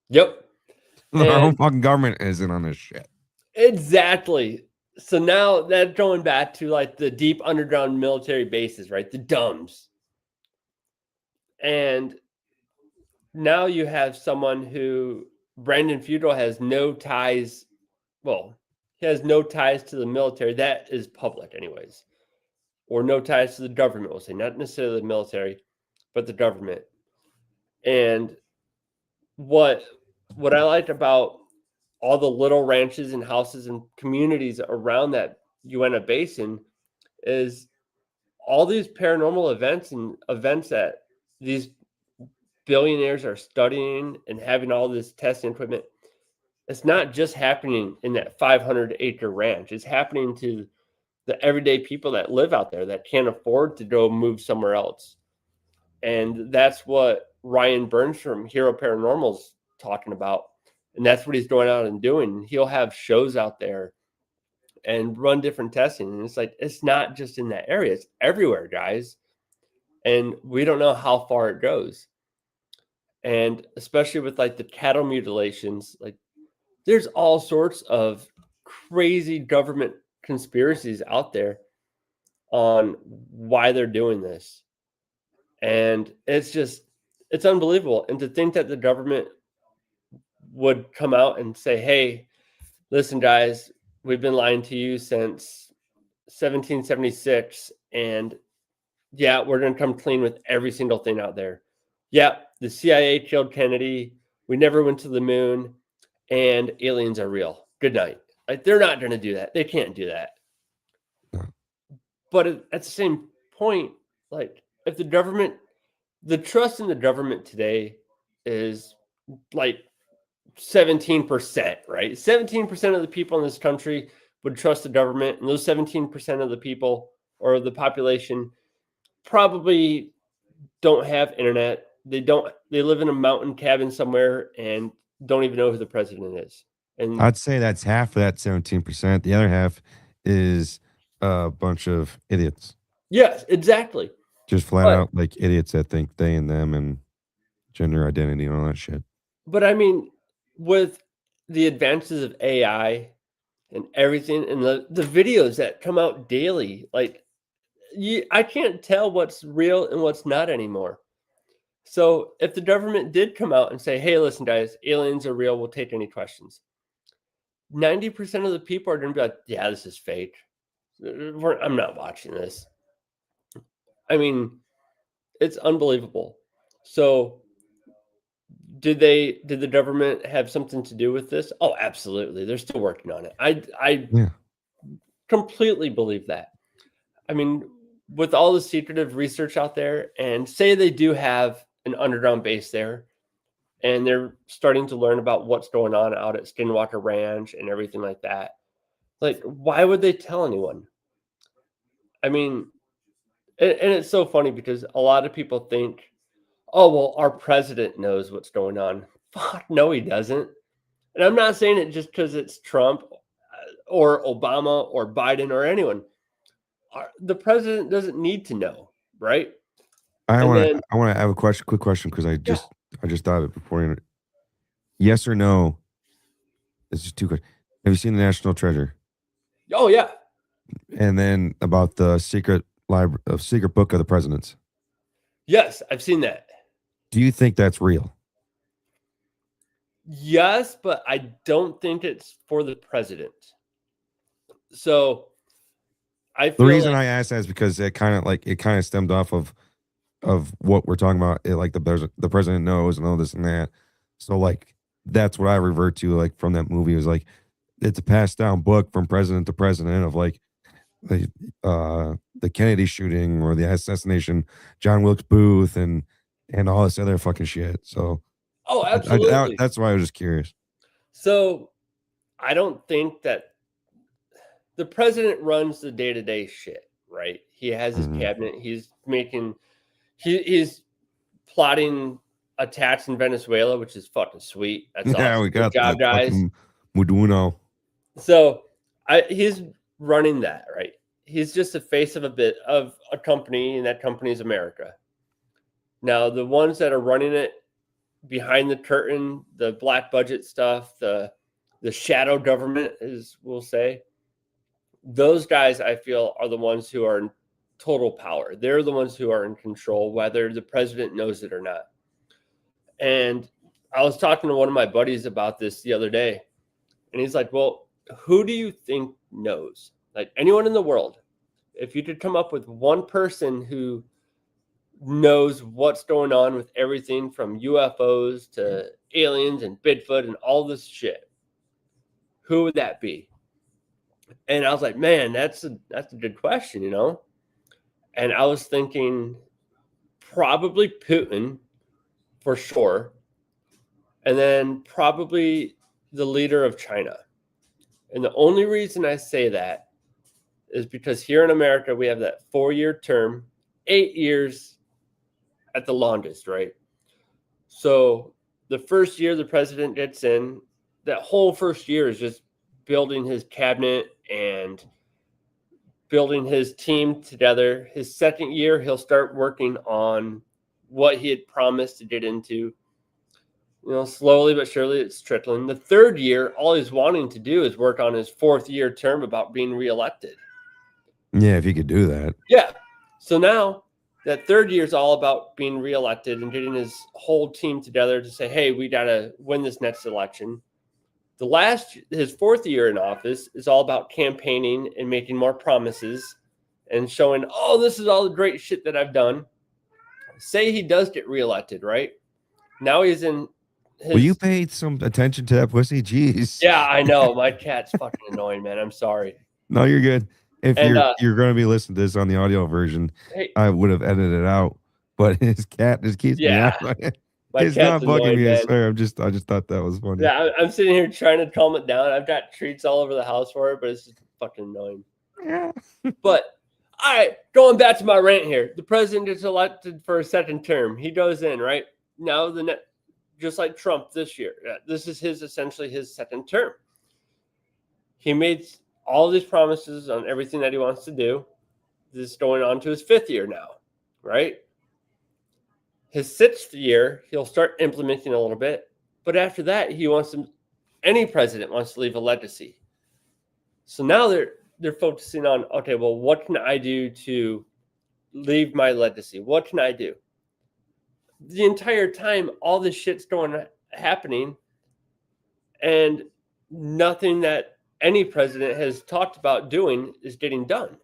Speaker 2: Yep.
Speaker 3: Our own fucking government isn't on this shit.
Speaker 2: Exactly. So now that's going back to like the deep underground military bases, right? The DUMBs. And now you have someone who Brandon Fedor has no ties. Well, he has no ties to the military. That is public anyways. Or no ties to the government, we'll say. Not necessarily the military, but the government. And what I liked about all the little ranches and houses and communities around that Uinta Basin is all these paranormal events and events that these billionaires are studying and having all this testing equipment. It's not just happening in that 500-acre ranch. It's happening to the everyday people that live out there that can't afford to go move somewhere else. And that's what Ryan Burns from Hero Paranormal's talking about. And that's what he's going out and doing. He'll have shows out there and run different testing. And it's like, it's not just in that area. It's everywhere, guys. And we don't know how far it goes. And especially with like the cattle mutilations, like there's all sorts of crazy government conspiracies out there on why they're doing this. And it's unbelievable. And to think that the government would come out and say, hey, listen, guys, we've been lying to you since 1776. And yeah, we're going to come clean with every single thing out there. Yeah, the CIA killed Kennedy. We never went to the moon. And aliens are real. Good night. Like, they're not going to do that. They can't do that. But at the same point, like, if the trust in the government today is like 17%, right? 17% of the people in this country would trust the government, and those 17% of the people or the population probably don't have internet. They live in a mountain cabin somewhere and don't even know who the president is. And
Speaker 3: I'd say that's half of that 17%. The other half is a bunch of idiots.
Speaker 2: Yes, exactly.
Speaker 3: Just flat out like idiots that think they and them and gender identity and all that shit.
Speaker 2: But I mean, with the advances of AI and everything, and the videos that come out daily, like I can't tell what's real and what's not anymore. So if the government did come out and say, hey, listen, guys, aliens are real, we'll take any questions, 90% of the people are going to be like, yeah, this is fake. I'm not watching this. I mean, it's unbelievable. So did the government have something to do with this? Oh, absolutely. They're still working on it. I
Speaker 3: Yeah.
Speaker 2: completely believe that. I mean, with all the secretive research out there, and say they do have an underground base there, and they're starting to learn about what's going on out at Skinwalker Ranch and everything like that. Like, why would they tell anyone? I mean, and it's so funny because a lot of people think, oh, well, our president knows what's going on. Fuck, no, he doesn't. And I'm not saying it just because it's Trump or Obama or Biden or anyone. The president doesn't need to know, right?
Speaker 3: I
Speaker 2: And
Speaker 3: want
Speaker 2: then,
Speaker 3: to have a quick question because
Speaker 2: yeah,
Speaker 3: I just thought of it before. Yes or no? It's just two questions. Have you seen the National Treasure?
Speaker 2: oh yeah,
Speaker 3: And then about the secret book of the presidents.
Speaker 2: yes, I've seen that.
Speaker 3: Do you think that's real?
Speaker 2: Yes, but I don't think it's for the president. So I
Speaker 3: The
Speaker 2: feel
Speaker 3: reason
Speaker 2: like,
Speaker 3: I asked that is because it kind of stemmed off of what we're talking about. Like the president knows and all this and that. So like that's what I revert to like from that movie. It was like it's a passed down book from president to president of like the Kennedy shooting or the assassination, John Wilkes Booth and all this other fucking shit. So
Speaker 2: oh, absolutely.
Speaker 3: that's why I was just curious.
Speaker 2: So I don't think that the president runs the day-to-day shit, right? He has his
Speaker 3: Mhm.
Speaker 2: cabinet. He's plotting attacks in Venezuela, which is fucking sweet. That's
Speaker 3: Yeah,
Speaker 2: awesome.
Speaker 3: we
Speaker 2: Good
Speaker 3: got
Speaker 2: job,
Speaker 3: that
Speaker 2: guys.
Speaker 3: fucking Muduno.
Speaker 2: So he's running that, right? He's just the face of a company, and that company is America. Now, the ones that are running it behind the curtain, the black budget stuff, the shadow government, as we'll say, those guys I feel are the ones who are in total power. They're the ones who are in control, whether the president knows it or not. And I was talking to one of my buddies about this the other day, and he's like, well, who do you think knows? Like anyone in the world, if you could come up with one person who knows what's going on with everything from UFOs to aliens and Bigfoot and all this shit, who would that be? And I was like, man, that's a good question, you know? And I was thinking probably Putin for sure. And then probably the leader of China. And the only reason I say that is because here in America, we have that 4-year term, 8 years at the longest, right? So the first year the president gets in, that whole first year is just building his cabinet and building his team together. His second year, he'll start working on what he had promised to get into. You know, slowly but surely it's trickling. The third year, all he's wanting to do is work on his 4th-year term about being reelected.
Speaker 3: Yeah, if you could do that.
Speaker 2: Yeah. So now that third year is all about being reelected and getting his whole team together to say, hey, we got to win this next election. His 4th year in office is all about campaigning and making more promises and showing, oh, this is all the great shit that I've done. Say he does get reelected, right? Now he's in
Speaker 3: Well, you
Speaker 2: his.
Speaker 3: paid some attention to that pussy. Jeez.
Speaker 2: Yeah, I know. My cat's fucking annoying, man. I'm sorry.
Speaker 3: No, you're good. If
Speaker 2: And
Speaker 3: you're going to be listening to this on the audio version,
Speaker 2: hey,
Speaker 3: I would have edited it out. But his cat just keeps me
Speaker 2: yeah,
Speaker 3: out.
Speaker 2: my
Speaker 3: It's
Speaker 2: cat's
Speaker 3: not bugging
Speaker 2: annoying,
Speaker 3: me. I
Speaker 2: man.
Speaker 3: swear. I just thought that was funny.
Speaker 2: Yeah, I'm sitting here trying to calm it down. I've got treats all over the house for it, but it's just fucking annoying.
Speaker 3: Yeah.
Speaker 2: But all right, going back to my rant here. The president gets elected for a second term. He goes in, right? Now just like Trump this year. This is essentially his second term. He made all these promises on everything that he wants to do. This is going on to his 5th year now, right? His 6th year, he'll start implementing a little bit. But after that, he wants to any president wants to leave a legacy. So now they're focusing on, okay, well, what can I do to leave my legacy? What can I do? The entire time, all this shit's happening, and nothing that any president has talked about doing is getting done.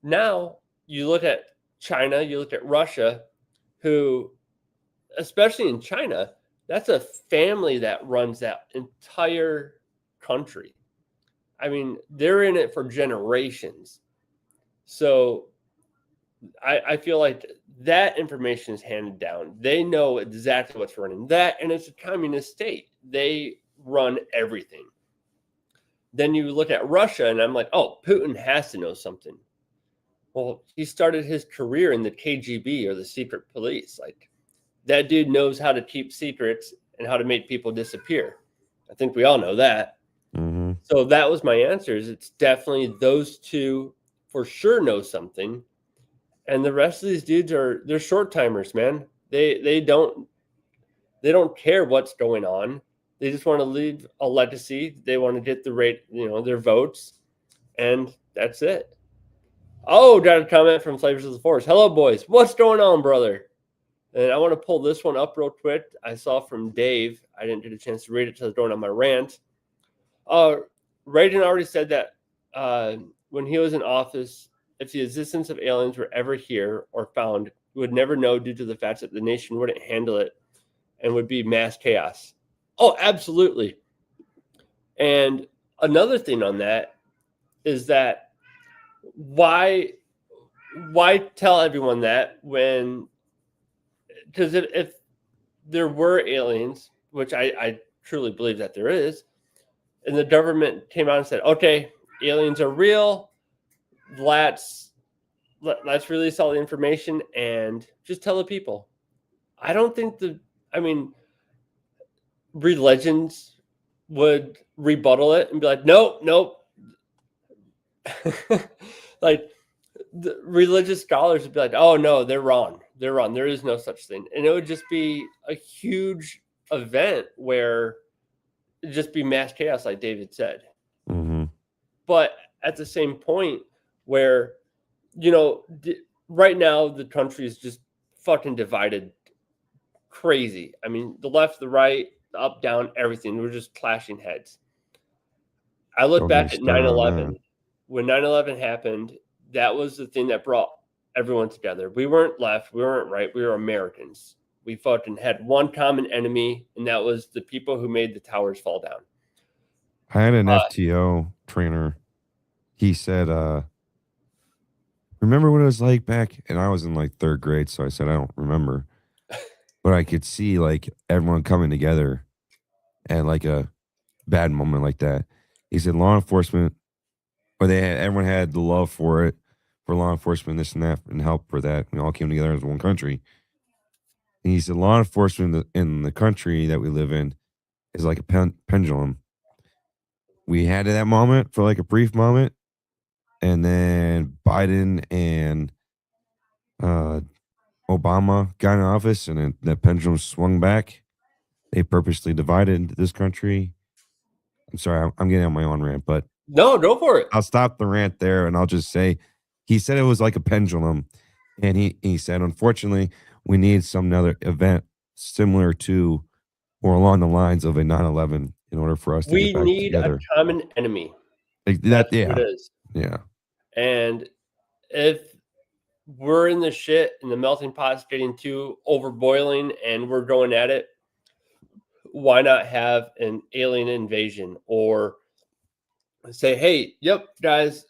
Speaker 2: Now you look at China, you look at Russia, who, especially in China, that's a family that runs that entire country. I mean, they're in it for generations. So I feel like that information is handed down. They know exactly what's running that, and it's a communist state. They run everything. Then you look at Russia, and I'm like, oh, Putin has to know something. Well, he started his career in the KGB, or the secret police. Like, that dude knows how to keep secrets and how to make people disappear. I think we all know that.
Speaker 3: Mm-hmm.
Speaker 2: So that was my answer. Is it's definitely those two for sure know something. And the rest of these dudes they're short timers, man. They don't care what's going on. They just want to leave a legacy. They want to get the rate, their votes, and that's it. Oh, got a comment from Flavors of the Forest. Hello, boys. What's going on, brother? And I want to pull this one up real quick. I saw from Dave. I didn't get a chance to read it until I was going on my rant. Reagan already said that when he was in office, if the existence of aliens were ever here or found, we would never know due to the fact that the nation wouldn't handle it and would be mass chaos. Oh, absolutely. And another thing on that is that why tell everyone that when, because if there were aliens, which I truly believe that there is, and the government came out and said, okay, aliens are real, let's release all the information and just tell the people. I don't think religions would rebuttal it and be like, nope. Like, the religious scholars would be like, oh no, they're wrong. There is no such thing. And it would just be a huge event where it'd just be mass chaos, like David said.
Speaker 3: Mm-hmm.
Speaker 2: But at the same point where, right now the country is just fucking divided crazy. I mean, the left, the right, the up, down, everything. We're just clashing heads. I look back at 9/11. When 9/11 happened, that was the thing that brought everyone together. We weren't left, we weren't right, we were Americans. We fucking had one common enemy, and that was the people who made the towers fall down.
Speaker 3: I had an FTO trainer. He said, remember what it was like back? And I was in like third grade, so I said, I don't remember. But I could see like everyone coming together at like a bad moment like that. He said law enforcement, or everyone had the love for it, for law enforcement, this and that, and help for that. We all came together as one country. And he said law enforcement in the country that we live in is like a pendulum. We had that moment for like a brief moment, and then Biden and Obama got in office, and then the pendulum swung back. They purposely divided this country. I'm sorry, I'm getting on my own rant, but
Speaker 2: no, go for it.
Speaker 3: I'll stop the rant there, and I'll just say he said it was like a pendulum, and he said, unfortunately, we need some other event similar to or along the lines of a 9/11 in order for us to get back together.
Speaker 2: We need a common enemy.
Speaker 3: Like that,
Speaker 2: That's what it is.
Speaker 3: Yeah.
Speaker 2: And if we're in the shit and the melting pot's getting too overboiling and we're going at it, why not have an alien invasion or say, hey, yep, guys,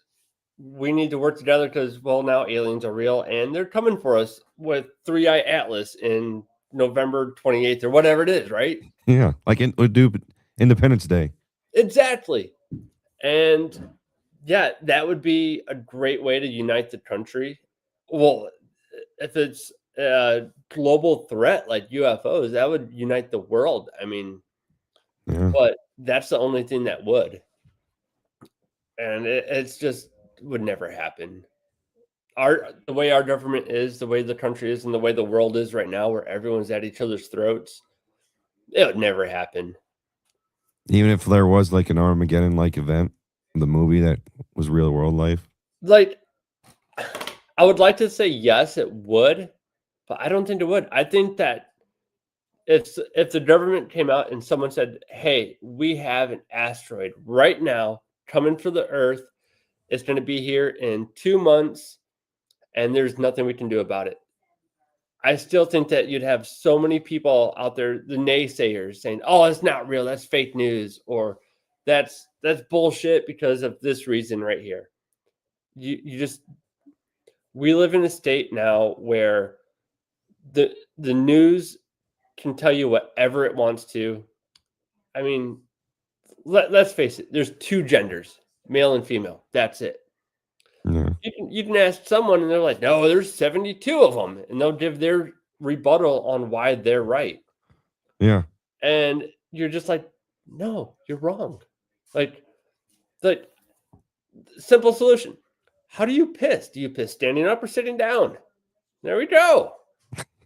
Speaker 2: we need to work together because, well, now aliens are real and they're coming for us with 3-Eye Atlas in November 28th or whatever it is, right?
Speaker 3: Yeah, like do Independence Day.
Speaker 2: Exactly. And yeah, that would be a great way to unite the country. Well, if it's a global threat like UFOs, that would unite the world. I mean,
Speaker 3: yeah.
Speaker 2: But that's the only thing that would. And it's just would never happen. The way our government is, the way the country is, and the way the world is right now, where everyone's at each other's throats, it would never happen.
Speaker 3: Even if there was like an Armageddon like event, the movie that was real world life.
Speaker 2: Like, I would like to say yes, it would, but I don't think it would. I think that if the government came out and someone said, "Hey, we have an asteroid right now coming for the Earth. It's going to be here in 2 months, and there's nothing we can do about it." I still think that you'd have so many people out there, the naysayers, saying, "Oh, it's not real. That's fake news," or that's bullshit because of this reason right here. You just we live in a state now where the news can tell you whatever it wants to. I mean, let's face it, there's two genders, male and female. That's it.
Speaker 3: Yeah.
Speaker 2: You can ask someone and they're like, no, there's 72 of them. And they'll give their rebuttal on why they're right.
Speaker 3: Yeah.
Speaker 2: And you're just like, no, you're wrong. Like simple solution. How do you piss? Do you piss standing up or sitting down? There we go.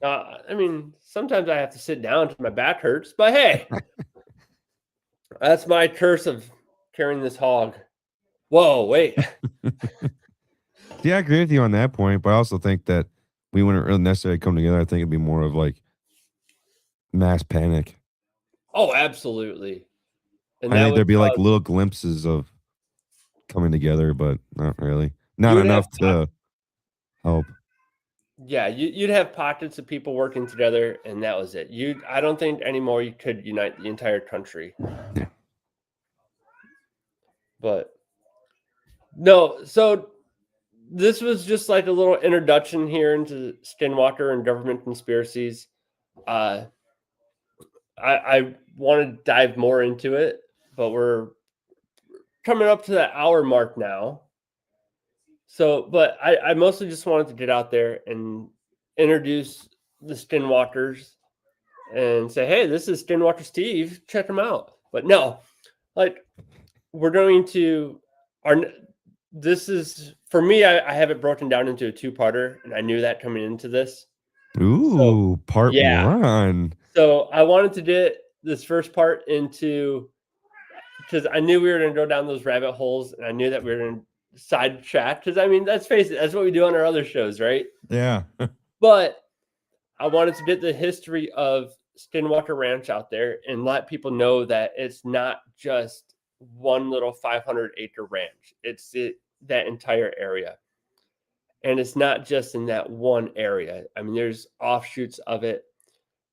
Speaker 2: I mean, sometimes I have to sit down because my back hurts, but hey, that's my curse of carrying this hog. Whoa, wait.
Speaker 3: Yeah, I agree with you on that point, but I also think that we wouldn't really necessarily come together. I think it'd be more of like mass panic.
Speaker 2: Oh, absolutely. And
Speaker 3: I
Speaker 2: that
Speaker 3: think
Speaker 2: would
Speaker 3: there'd be like
Speaker 2: cause
Speaker 3: little glimpses of coming together, but not really.
Speaker 2: you
Speaker 3: Not
Speaker 2: would have
Speaker 3: enough to help.
Speaker 2: yeah, you'd have pockets of people working together, and that was it. I don't think anymore you could unite the entire country.
Speaker 3: Yeah.
Speaker 2: But no, so this was just like a little introduction here into Skinwalker and government conspiracies. I want to dive more into it, but we're coming up to the hour mark now. So, but I mostly just wanted to get out there and introduce the Skinwalkers and say, hey, this is Skinwalker Steve. Check him out. But no, like we're going to this is for me, I have it broken down into a two-parter, and I knew that coming into this. So
Speaker 3: Ooh, part
Speaker 2: yeah.
Speaker 3: one.
Speaker 2: So I wanted to get this first part into because I knew we were going to go down those rabbit holes, and I knew that we were going to sidetrack. Because I mean, let's face it, that's what we do on our other shows, right?
Speaker 3: Yeah.
Speaker 2: But I wanted to get the history of Skinwalker Ranch out there and let people know that it's not just one little 500-acre ranch. It's that entire area. And it's not just in that one area. I mean, there's offshoots of it.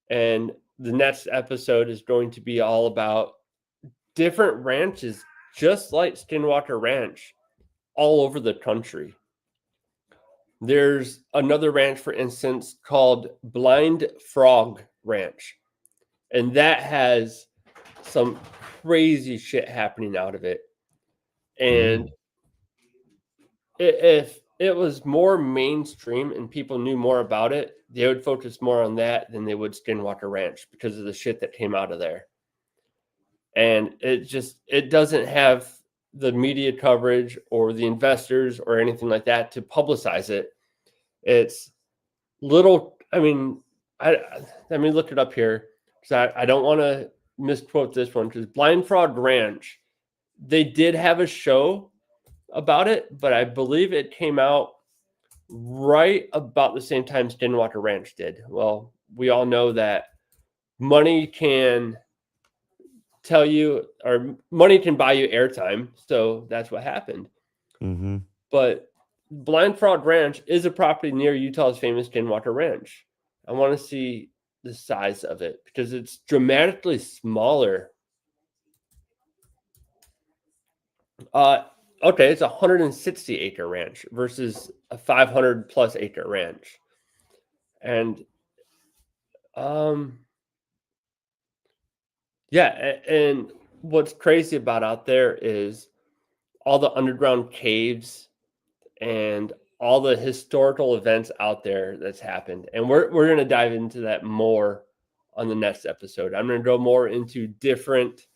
Speaker 2: And the next episode is going to be all about different ranches, just like Skinwalker Ranch, all over the country. There's another ranch, for instance, called Blind Frog Ranch. And that has some crazy shit happening out of it. And if it was more mainstream and people knew more about it, they would focus more on that than they would Skinwalker Ranch because of the shit that came out of there. And it doesn't have the media coverage or the investors or anything like that to publicize it. It's little, I mean, let me look it up here because I don't want to misquote this one because Blind Frog Ranch, they did have a show about it, but I believe it came out right about the same time Skinwalker Ranch did. Well, we all know that money can tell you, or money can buy you airtime. So that's what happened.
Speaker 3: Mm-hmm.
Speaker 2: But Blind Frog Ranch is a property near Utah's famous Skinwalker Ranch. I want to see the size of it because it's dramatically smaller. Okay, it's a 160-acre ranch versus a 500+ acre ranch. And yeah, and what's crazy about out there is all the underground caves and all the historical events out there that's happened. And we're going to dive into that more on the next episode. I'm going to go more into different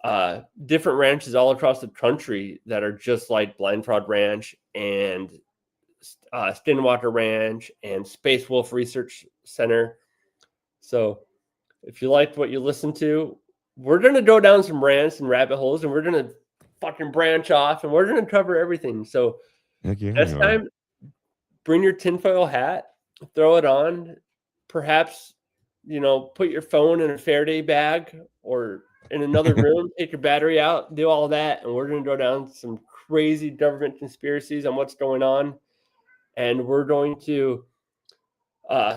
Speaker 2: ranches all across the country that are just like Blind Frog Ranch and Skinwalker Ranch and Space Wolf Research Center. So if you liked what you listened to, we're going to go down some rants and rabbit holes, and we're going to fucking branch off, and we're going to cover everything. So
Speaker 3: Heck yeah,
Speaker 2: next
Speaker 3: you are.
Speaker 2: time, bring your tinfoil hat, throw it on, perhaps, put your phone in a Faraday bag or in another room, take your battery out, do all that, and we're going to go down some crazy government conspiracies on what's going on. And we're going to go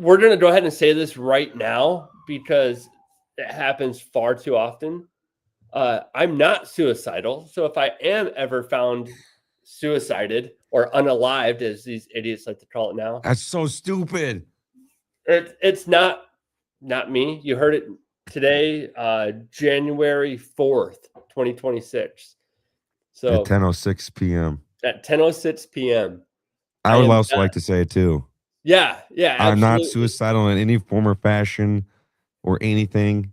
Speaker 2: ahead and say this right now because it happens far too often. I'm not suicidal. So if I am ever found suicided or unalived, as these idiots like to call it now,
Speaker 3: That's so stupid.
Speaker 2: it's not me. You heard it today, January 4th, 2026. So
Speaker 3: At 10:06 p.m.
Speaker 2: at 10:06 p.m.
Speaker 3: I would also like to say it too.
Speaker 2: Yeah,
Speaker 3: I'm not
Speaker 2: absolutely.
Speaker 3: suicidal in any form or fashion or anything.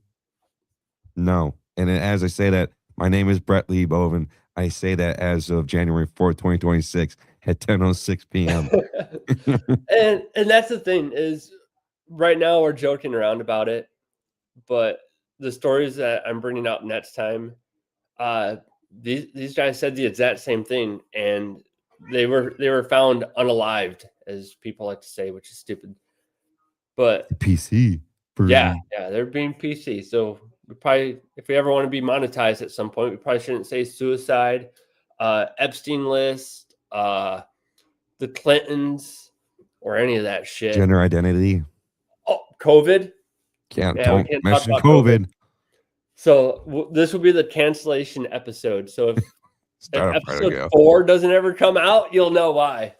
Speaker 3: No. And as I say that, my name is Brett Lee Boven. I say that as of January 4th, 2026 at 10:06 p.m.
Speaker 2: and that's the thing is right now we're joking around about it, but the stories that I'm bringing up next time, these guys said the exact same thing, and they were found unalived, as people like to say, which is stupid. But
Speaker 3: PC.
Speaker 2: yeah, they're being PC. So we probably, if we ever want to be monetized at some point, we probably shouldn't say suicide, Epstein list, the Clintons, or any of that shit.
Speaker 3: Gender identity.
Speaker 2: Oh, COVID.
Speaker 3: Don't mention COVID.
Speaker 2: So this will be the cancellation episode. So if episode 4 doesn't ever come out, you'll know why.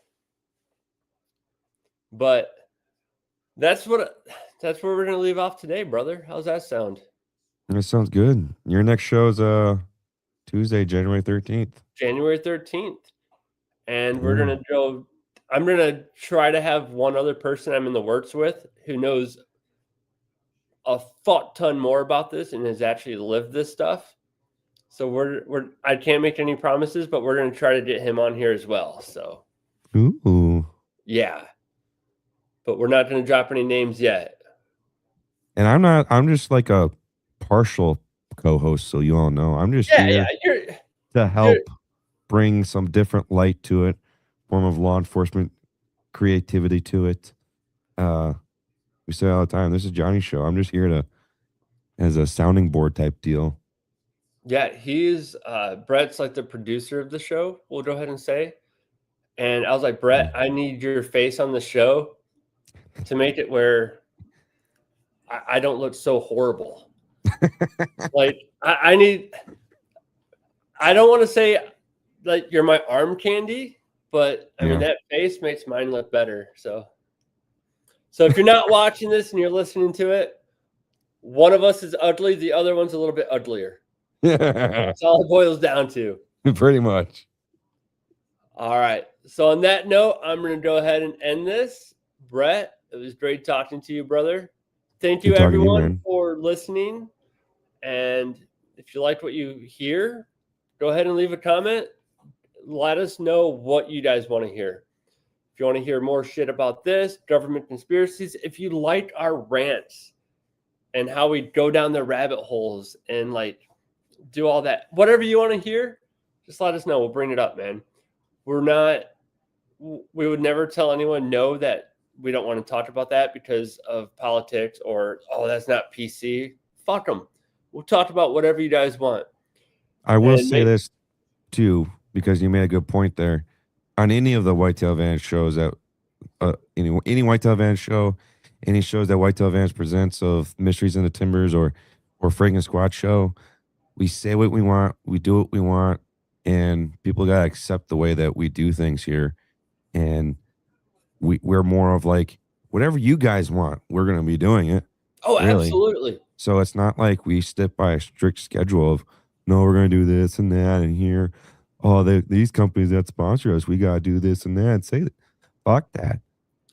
Speaker 2: But that's where we're gonna leave off today, brother. How's that sound?
Speaker 3: That sounds good. Your next show is Tuesday, January 13th.
Speaker 2: January 13th. And we're gonna go. I'm gonna try to have one other person I'm in the works with who knows a fuck ton more about this and has actually lived this stuff. So I can't make any promises, but we're gonna try to get him on here as well. So yeah. But we're not gonna drop any names yet.
Speaker 3: And I'm just like a partial co-host, so you all know. I'm just here to help bring some different light to it, form of law enforcement creativity to it. We say all the time, this is Johnny's show. I'm just here as a sounding board type deal.
Speaker 2: Yeah, Brett's like the producer of the show, we'll go ahead and say. And I was like, Brett, I need your face on the show to make it where I don't look so horrible. Like I don't want to say like you're my arm candy, but I mean that face makes mine look better. So if you're not watching this and you're listening to it, one of us is ugly, the other one's a little bit uglier. That's all it boils down to.
Speaker 3: Pretty much.
Speaker 2: All right. So on that note, I'm going to go ahead and end this. Brett, it was great talking to you, brother. Thank you, everyone, for listening. And if you like what you hear, go ahead and leave a comment. Let us know what you guys want to hear. If you want to hear more shit about this, government conspiracies, if you like our rants and how we go down the rabbit holes and like do all that, whatever you want to hear, just let us know. We'll bring it up, man. We would never tell anyone no that we don't want to talk about that because of politics or, oh, that's not PC. Fuck them. We'll talk about whatever you guys want.
Speaker 3: I will say this too, because you made a good point there. On any of the Whitetail Advantage shows that any Whitetail Advantage show, any shows that Whitetail Advantage presents of Mysteries in the Timbers or Friggin' Squad show, we say what we want, we do what we want, and people gotta accept the way that we do things here. And we're more of like, whatever you guys want, we're gonna be doing it.
Speaker 2: Oh, really. Absolutely.
Speaker 3: So it's not like we stick by a strict schedule of, no, we're gonna do this and that and here. Oh, these companies that sponsor us, we gotta do this and that and say that. Fuck that.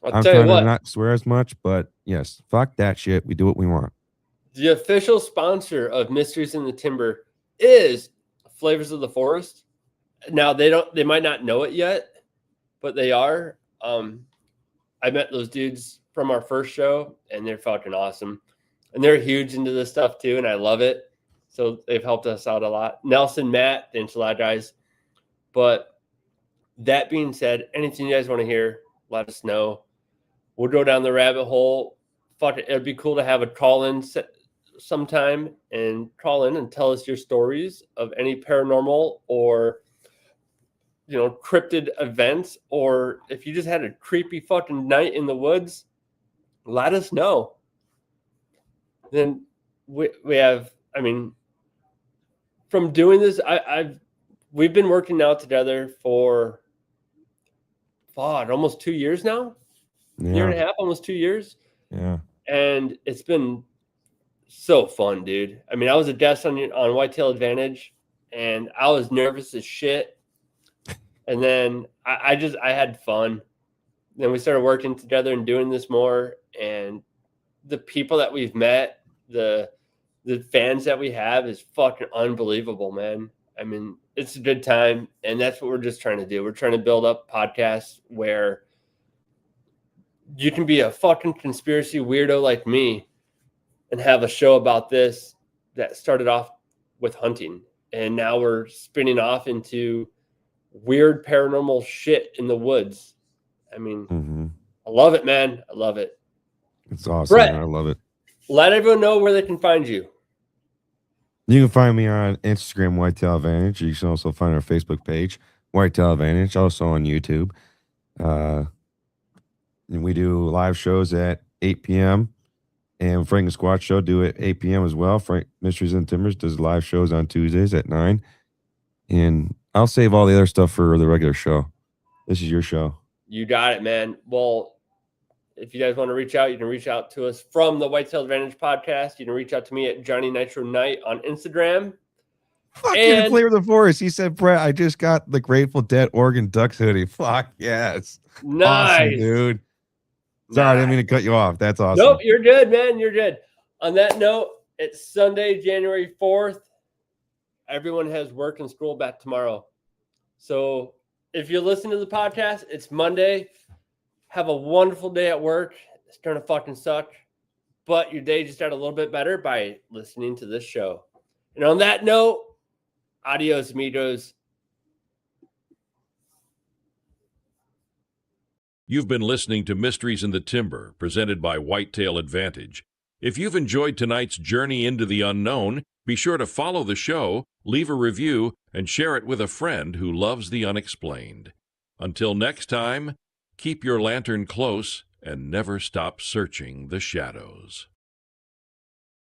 Speaker 3: I'm trying to not swear as much, but yes, fuck that shit. We do what we want.
Speaker 2: The official sponsor of Mysteries in the Timber is Flavors of the Forest. Now they might not know it yet, but they are. I met those dudes from our first show and they're fucking awesome. and they're huge into this stuff too, and I love it. So they've helped us out a lot. Nelson, Matt, the enchilada guys. But that being said, anything you guys want to hear, let us know. We'll go down the rabbit hole. Fuck it, it'd be cool to have a call-in sometime and call in and tell us your stories of any paranormal or cryptid events, or if you just had a creepy fucking night in the woods, let us know. Then we have, I mean, from doing this, we've been working now together for almost 2 years now. Year and a half, almost 2 years.
Speaker 3: Yeah.
Speaker 2: And it's been so fun, dude. I mean, I was a guest on Whitetail Advantage, and I was nervous as shit. And then I had fun. Then we started working together and doing this more. And the people that we've met, the fans that we have is fucking unbelievable, man. I mean, it's a good time. And that's what we're just trying to do. We're trying to build up podcasts where you can be a fucking conspiracy weirdo like me and have a show about this that started off with hunting. And now we're spinning off into weird paranormal shit in the woods. I mean, I love it, man. I love it.
Speaker 3: It's awesome. Brett, I love it.
Speaker 2: Let everyone know where they can find you.
Speaker 3: You can find me on Instagram, Whitetail Advantage. You can also find our Facebook page, Whitetail Advantage, also on YouTube. And we do live shows at 8 p.m. And Frank and Squat Show do it 8 p.m. as well. Frank Mysteries and Timbers does live shows on Tuesdays at 9. And I'll save all the other stuff for the regular show. This is your show.
Speaker 2: You got it, man. Well, if you guys want to reach out, you can reach out to us from the Whitetail Advantage podcast. You can reach out to me at Johnny Nitro Night on Instagram.
Speaker 3: Fucking Flavor of the Forest. He said, Brett, I just got the Grateful Dead Oregon Ducks hoodie. Fuck yes.
Speaker 2: Nice.
Speaker 3: Awesome, dude. Sorry, I didn't mean to cut you off. That's awesome.
Speaker 2: Nope, you're good, man. You're good. On that note, it's Sunday, January 4th. Everyone has work and school back tomorrow. So if you listen to the podcast, it's Monday. Have a wonderful day at work. It's going to fucking suck. But your day just got a little bit better by listening to this show. And on that note, adios, amigos.
Speaker 1: You've been listening to Mysteries in the Timber, presented by Whitetail Advantage. If you've enjoyed tonight's journey into the unknown, be sure to follow the show, leave a review, and share it with a friend who loves the unexplained. Until next time, keep your lantern close and never stop searching the shadows.